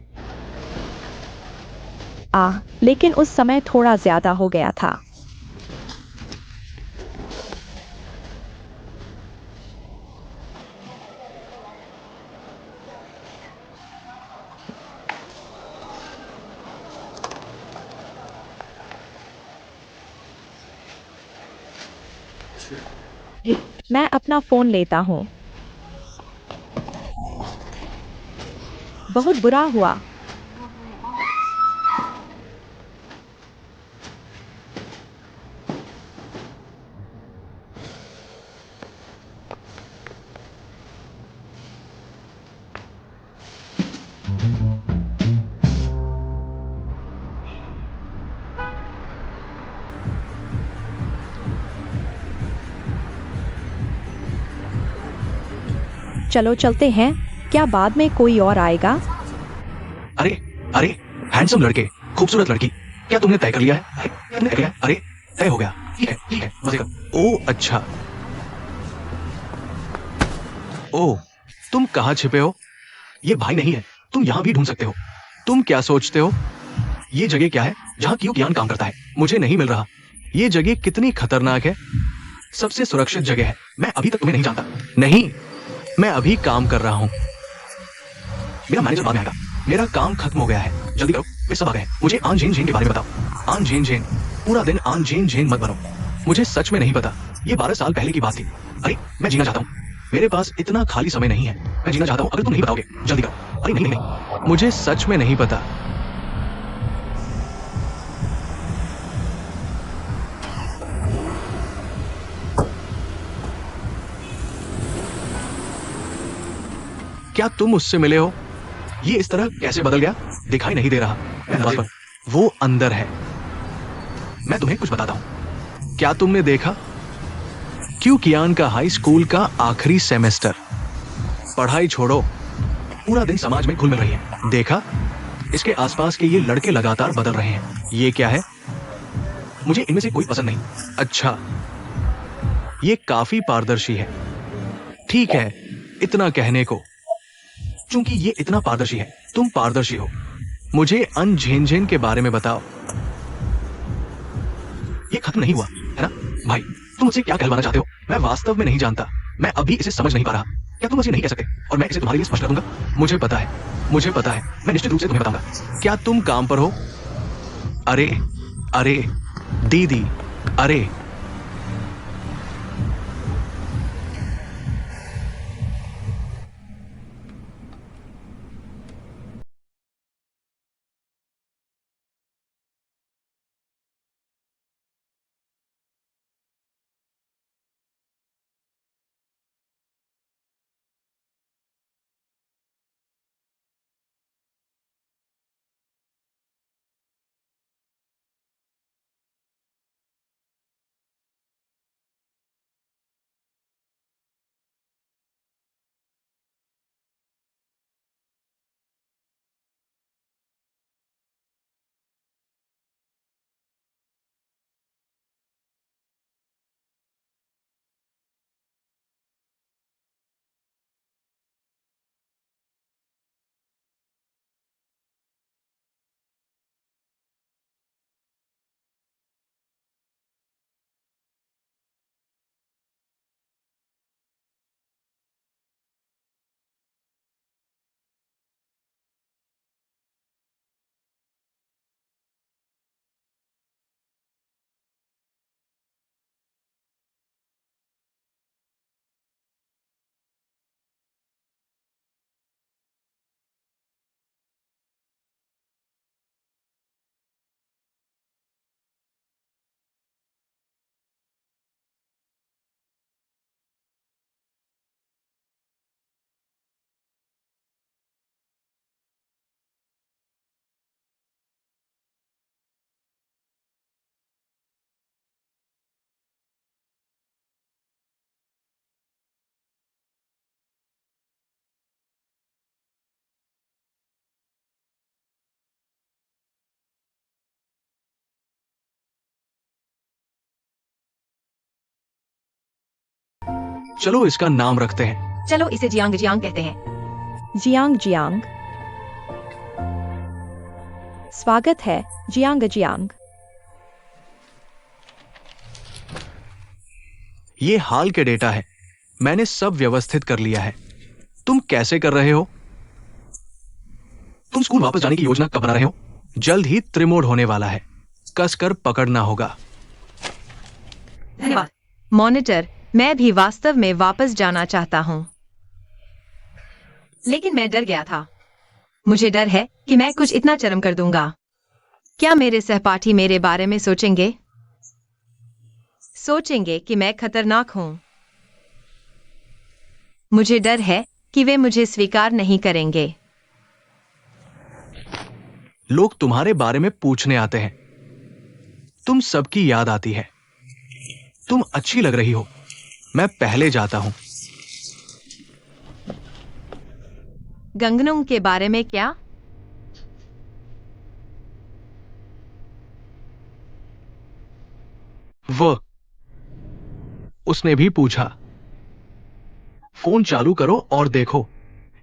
लेकिन उस समय थोड़ा ज्यादा हो गया था। मैं अपना फोन लेता हूँ। बहुत बुरा हुआ। चलो चलते हैं। क्या बाद में कोई और आएगा?
अरे अरे, हैंडसम लड़के, खूबसूरत लड़की, क्या तुमने तय कर लिया है? तुमने तय किया? अरे तय हो गया। ठीक है, मजे कर। ओ अच्छा। ओ, तुम कहाँ छिपे हो? ये भाई नहीं है, तुम यहाँ भी ढूंढ सकते हो। तुम क्या सोचते हो? ये जगह क्या है जहाँ क्यू कियान काम करता है? मुझे नहीं मिल रहा। ये जगह कितनी खतरनाक है। सबसे सुरक्षित जगह है। मैं अभी तक तुम्हें नहीं जानता। नहीं, मैं अभी काम कर रहा हूँ। मेरा मैनेजर बाद में आएगा। मेरा काम खत्म हो गया है। जल्दी करो, वे सब आ गए हैं। मुझे आन झेन झेन के बारे में बताओ। आन झेन झेन, पूरा दिन आन झेन झेन मत बनो। मुझे सच में नहीं पता। ये 12 साल पहले की बात थी। अरे, मैं जीना चाहता हूँ। मेरे पास इतना खाली समय नहीं है। मैं जीना चाहता हूँ। अगर तुम नहीं बताओगे, जल्दी करो। अरे नहीं, मुझे सच में नहीं पता। क्या तुम उससे मिले हो? ये इस तरह कैसे बदल गया? दिखाई नहीं दे रहा। मैं दरवाजे पर। वो अंदर है। मैं तुम्हें कुछ बताता हूं। क्या तुमने देखा? क्यू कियान का हाई स्कूल का आखिरी सेमेस्टर। पढ़ाई छोड़ो, पूरा दिन समाज में घुल मिल रही है। देखा? इसके आसपास के ये लड़के लगातार बदल रहे हैं। ये क्या है? मुझे इनमें से कोई पसंद नहीं। अच्छा, ये काफी पारदर्शी है। ठीक है, इतना कहने को। चूंकि ये इतना पारदर्शी है, तुम पारदर्शी हो। मुझे अन झेन झेन के बारे में बताओ। ये खत्म नहीं हुआ है ना? भाई, तुम मुझसे क्या कहलवाना चाहते हो? मैं वास्तव में नहीं जानता। मैं अभी इसे समझ नहीं पा रहा। क्या तुम मुझे नहीं कह सकते और मैं इसे तुम्हारे लिए स्पष्ट कर दूंगा? मुझे पता है, मुझे पता है। मैं निश्चित रूप से तुम्हें बताऊंगा। क्या तुम काम पर हो? अरे, अरे, दीदी, अरे। चलो इसका नाम रखते हैं।
चलो इसे जियांग जियांग कहते हैं।
Jiang Jiang. स्वागत है जियांग जियांग।
ये हाल के डेटा है। मैंने सब व्यवस्थित कर लिया है। तुम कैसे कर रहे हो? तुम स्कूल वापस जाने की योजना कब बना रहे हो? जल्द ही त्रिमोड होने वाला है। कसकर पकड़ना होगा।
धन्यवाद मॉनिटर। मैं भी वास्तव में वापस जाना चाहता हूँ, लेकिन मैं डर गया था। मुझे डर है कि मैं कुछ इतना चरम कर दूंगा। क्या मेरे सहपाठी मेरे बारे में सोचेंगे? सोचेंगे कि मैं खतरनाक हूँ। मुझे डर है कि वे मुझे स्वीकार नहीं करेंगे।
लोग तुम्हारे बारे में पूछने आते हैं। तुम सबकी याद आती है। तुम अच्छी लग रही हो। मैं पहले जाता हूं।
गंगनुंग के बारे में क्या?
वो उसने भी पूछा। फोन चालू करो और देखो,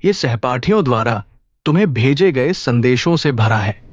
ये सहपाठियों द्वारा तुम्हें भेजे गए संदेशों से भरा है।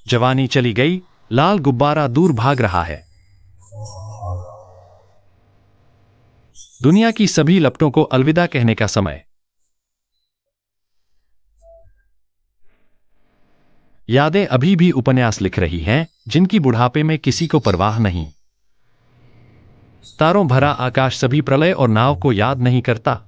जवानी चली गई, लाल गुब्बारा दूर भाग रहा है। दुनिया की सभी लपटों को अलविदा कहने का समय। यादें अभी भी उपन्यास लिख रही हैं, जिनकी बुढ़ापे में किसी को परवाह नहीं। तारों भरा आकाश सभी प्रलय और नाव को याद नहीं करता।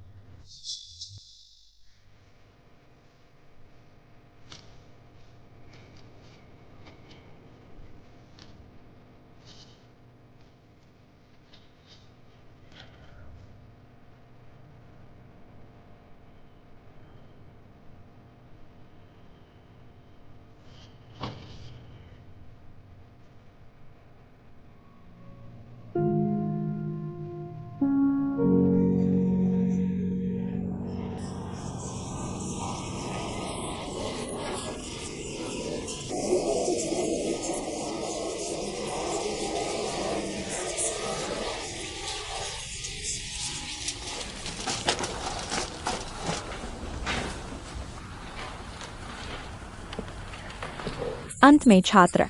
अंत में छात्र।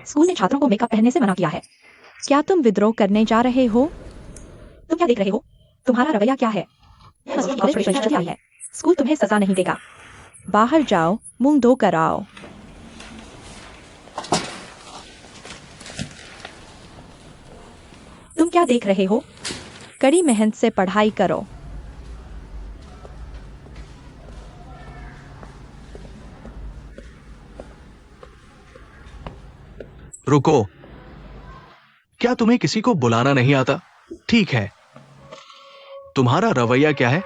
स्कूल ने छात्रों को मेकअप पहनने से मना किया है। क्या तुम विद्रोह करने जा रहे हो? तुम क्या देख रहे हो? तुम्हारा रवैया क्या है? यह स्कूल कॉलेज में परिषद आई है। स्कूल तुम्हें सजा नहीं देगा। बाहर जाओ, मुंह धोकर आओ। तुम क्या देख रहे हो? कड़ी मेहनत से पढ़ाई करो।
रुको, क्या तुम्हें किसी को बुलाना नहीं आता? ठीक है, तुम्हारा रवैया क्या है?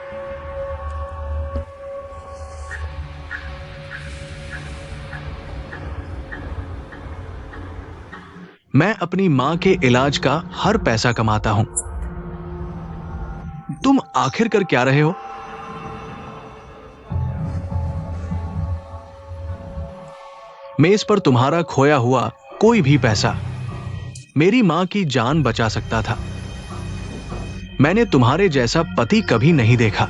मैं अपनी मां के इलाज का हर पैसा कमाता हूं। तुम आखिर कर क्या रहे हो? मेज पर तुम्हारा खोया हुआ कोई भी पैसा मेरी मां की जान बचा सकता था। मैंने तुम्हारे जैसा पति कभी नहीं देखा।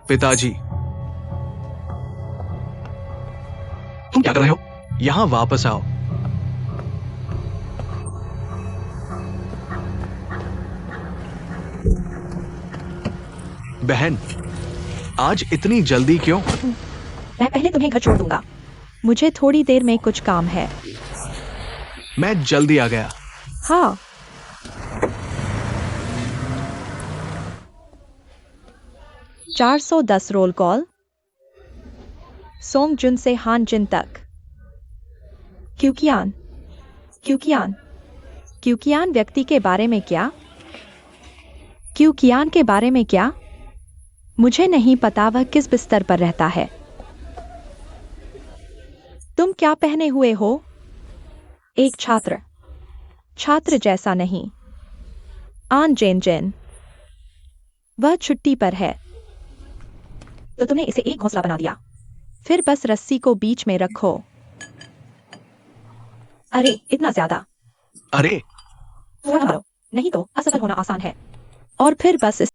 पिताजी, तुम क्या कर रहे हो? यहां वापस आओ। बहन, आज इतनी जल्दी क्यों?
मैं पहले तुम्हें घर छोड़ दूंगा। मुझे थोड़ी देर में कुछ काम है।
मैं जल्दी आ गया।
हाँ। $410 रोल कॉल। सोंग जुन से हान जिन तक। क्यूकियान। क्यूकियान। क्यूकियान व्यक्ति के बारे में क्या? क्यूकियान के बारे में क्या? मुझे नहीं पता वह किस बिस्तर पर रहता है। तुम क्या पहने हुए हो? एक छात्र। छात्र जैसा नहीं। आन जेन जेन। वह छुट्टी पर है। तो तुमने इसे एक घोंसला बना दिया। फिर बस रस्सी को बीच में रखो। अरे, इतना ज्यादा।
अरे,
थोड़ा मारो, नहीं तो असफल होना आसान है। और फिर बस इस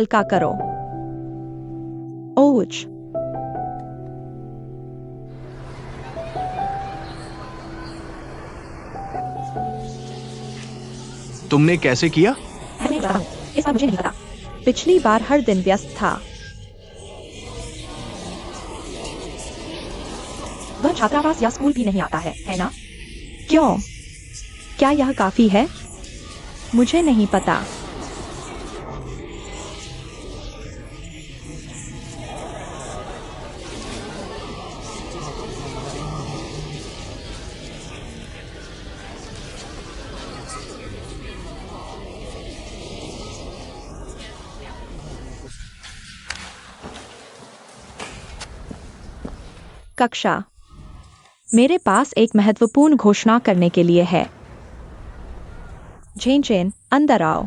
हल्का करो। ओच।
तुमने कैसे किया?
मैं नहीं बता हूँ, इस बार मुझे नहीं पता। पिछली बार हर दिन व्यस्त था। वह छात्रावास या स्कूल भी नहीं आता है ना? क्यों? क्या यह काफी है? मुझे नहीं पता। कक्षा। मेरे पास एक महत्वपूर्ण घोषणा करने के लिए है। झेन झेन, अंदर आओ।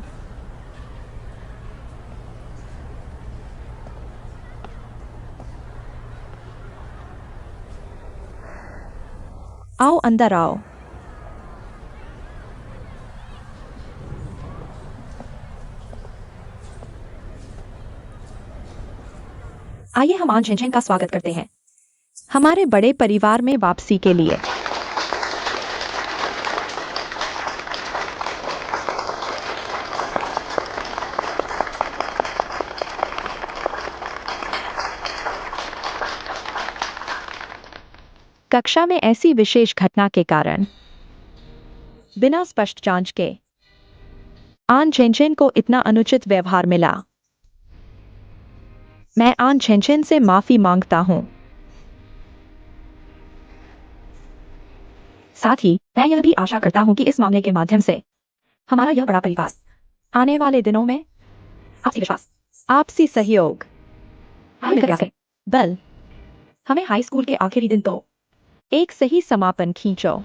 आओ अंदर आओ। आइए हम आज झेन झेन का स्वागत करते हैं हमारे बड़े परिवार में वापसी के लिए। कक्षा में ऐसी विशेष घटना के कारण बिना स्पष्ट जांच के आन झेनझेन को इतना अनुचित व्यवहार मिला। मैं आन झेनझेन से माफी मांगता हूं। साथ ही मैं यह भी आशा करता हूं कि इस मामले के माध्यम से हमारा यह बड़ा परिवार आने वाले दिनों में आपसी विश्वास, आपसी सहयोग, बल, हमें हाई स्कूल के आखिरी दिन तो एक सही समापन खींचो।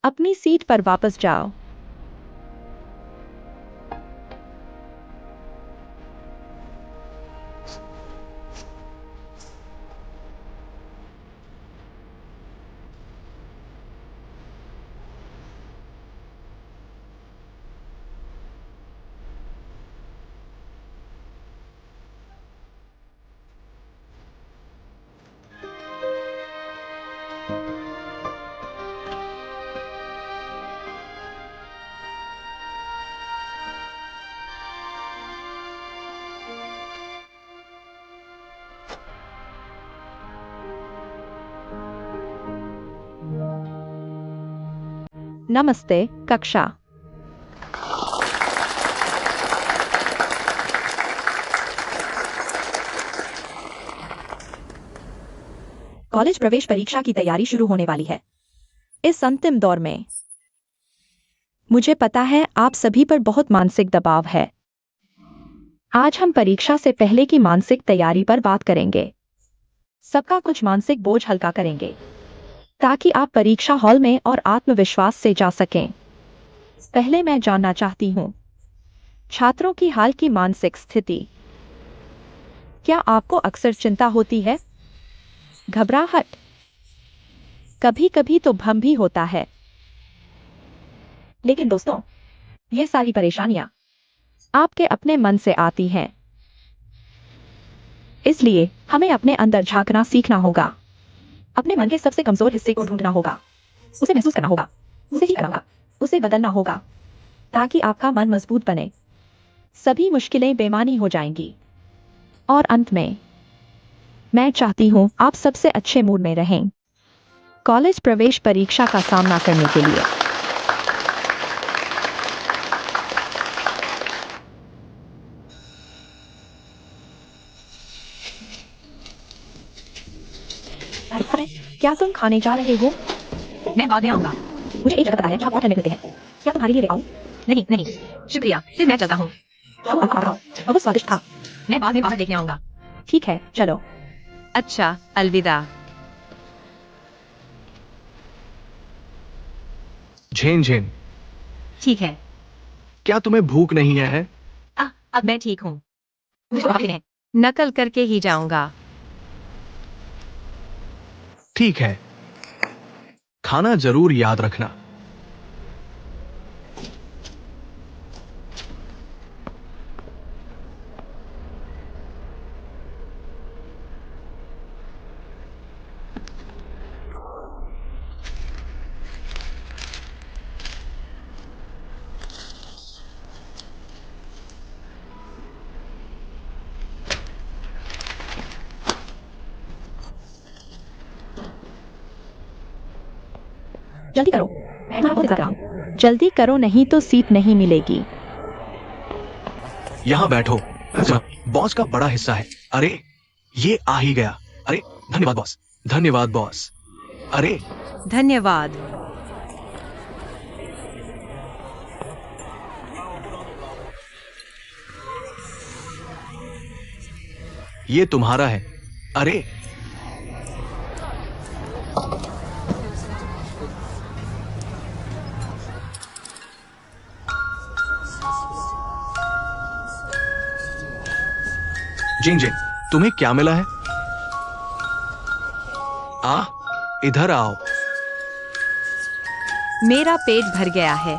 अपनी सीट पर वापस जाओ। नमस्ते कक्षा। कॉलेज प्रवेश परीक्षा की तैयारी शुरू होने वाली है। इस अंतिम दौर में मुझे पता है आप सभी पर बहुत मानसिक दबाव है। आज हम परीक्षा से पहले की मानसिक तैयारी पर बात करेंगे। सबका कुछ मानसिक बोझ हल्का करेंगे ताकि आप परीक्षा हॉल में और आत्मविश्वास से जा सकें। पहले मैं जानना चाहती हूं छात्रों की हाल की मानसिक स्थिति। क्या आपको अक्सर चिंता होती है, घबराहट, कभी कभी तो भ्रम भी होता है? लेकिन दोस्तों, ये सारी परेशानियां आपके अपने मन से आती हैं। इसलिए हमें अपने अंदर झांकना सीखना होगा। अपने मन के सबसे कमजोर हिस्से को ढूंढना होगा, उसे महसूस करना होगा, उसे ठीक करना होगा, उसे बदलना होगा ताकि आपका मन मजबूत बने। सभी मुश्किलें बेमानी हो जाएंगी और अंत में मैं चाहती हूं आप सबसे अच्छे मूड में रहें कॉलेज प्रवेश परीक्षा का सामना करने के लिए। अरे, क्या तुम खाने जा रहे हो?
मैं बाद में आऊंगा।
मुझे एक जगह पता है जहाँ बहुत ठंडे मिलते हैं। क्या तुम्हारे लिए ले आऊं?
नहीं नहीं, शुक्रिया, फिर मैं चलता हूँ।
बहुत स्वादिष्ट था।
मैं बाद में बाहर देखने आऊंगा।
ठीक है, चलो।
अच्छा, अलविदा।
झेन झेन,
ठीक है।
क्या तुम्हें भूख नहीं है?
अब मैं ठीक हूँ। नकल करके ही जाऊंगा।
ठीक है, खाना जरूर याद रखना।
जल्दी करो, मैं आपको इंतजार कर रहा हूं। जल्दी करो, नहीं तो सीट नहीं मिलेगी।
यहां बैठो, बॉस का बड़ा हिस्सा है। अरे ये आ ही गया। अरे धन्यवाद बॉस, धन्यवाद बॉस। अरे
धन्यवाद।
ये तुम्हारा है। अरे जिंग जिंग, तुम्हें क्या मिला है? इधर आओ।
मेरा पेट भर गया है।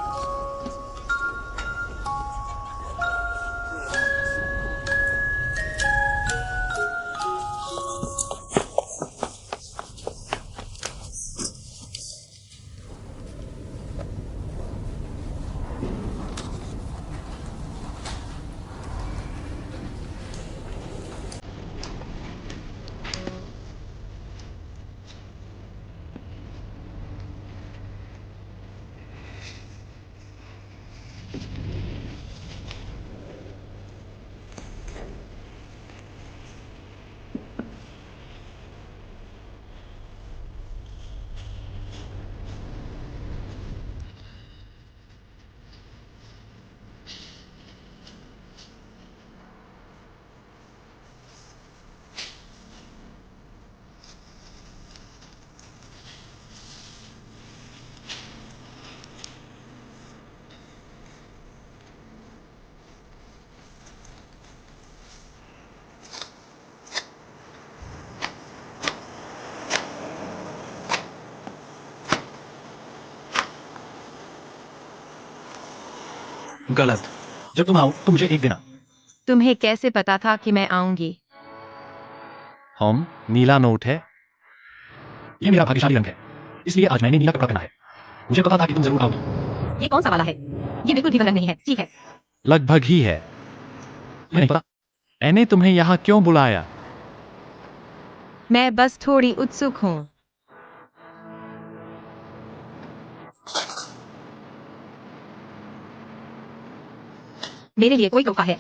गलत।
जब तुम आओ तो मुझे एक देना।
तुम्हें कैसे पता था कि मैं आऊंगी?
हम नीला नोट है। ये मेरा भाग्यशाली रंग है, इसलिए आज मैंने नीला कपड़ा पहना है। मुझे पता था कि तुम जरूर आओगी।
ये कौन सा वाला है? ये बिल्कुल भी रंग नहीं है। ठीक है।
लगभग ही है। मैं नहीं पता मैंने तुम्हें यहाँ क्यों बुलाया।
मैं बस थोड़ी उत्सुक हूँ। मेरे लिए कोई तोहफा है?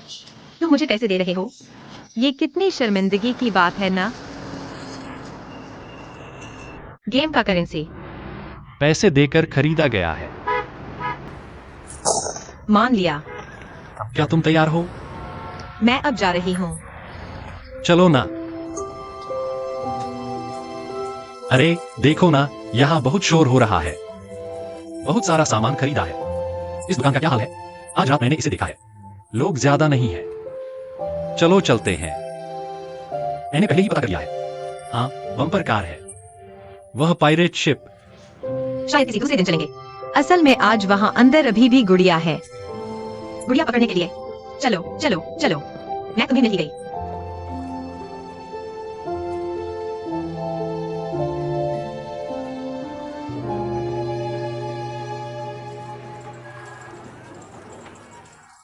तुम मुझे पैसे दे रहे हो? ये कितनी शर्मिंदगी की बात है ना? गेम का करेंसी।
पैसे देकर खरीदा गया है।
मान लिया।
क्या तुम तैयार हो?
मैं अब जा रही हूँ।
चलो ना। अरे देखो ना, यहाँ बहुत शोर हो रहा है। बहुत सारा सामान खरीदा है। इस दुकान का क्या हाल है? आज रात मैंने इसे देखा है। लोग ज्यादा नहीं है। चलो चलते हैं। मैंने पहले ही पता कर लिया है। हाँ, बम्पर कार है। वह पायरेट शिप।
शायद किसी दूसरे दिन चलेंगे। असल में आज वहाँ अंदर अभी भी गुड़िया है। गुड़िया पकड़ने के लिए। चलो चलो चलो। मैं तुम्हें मिल ही गई।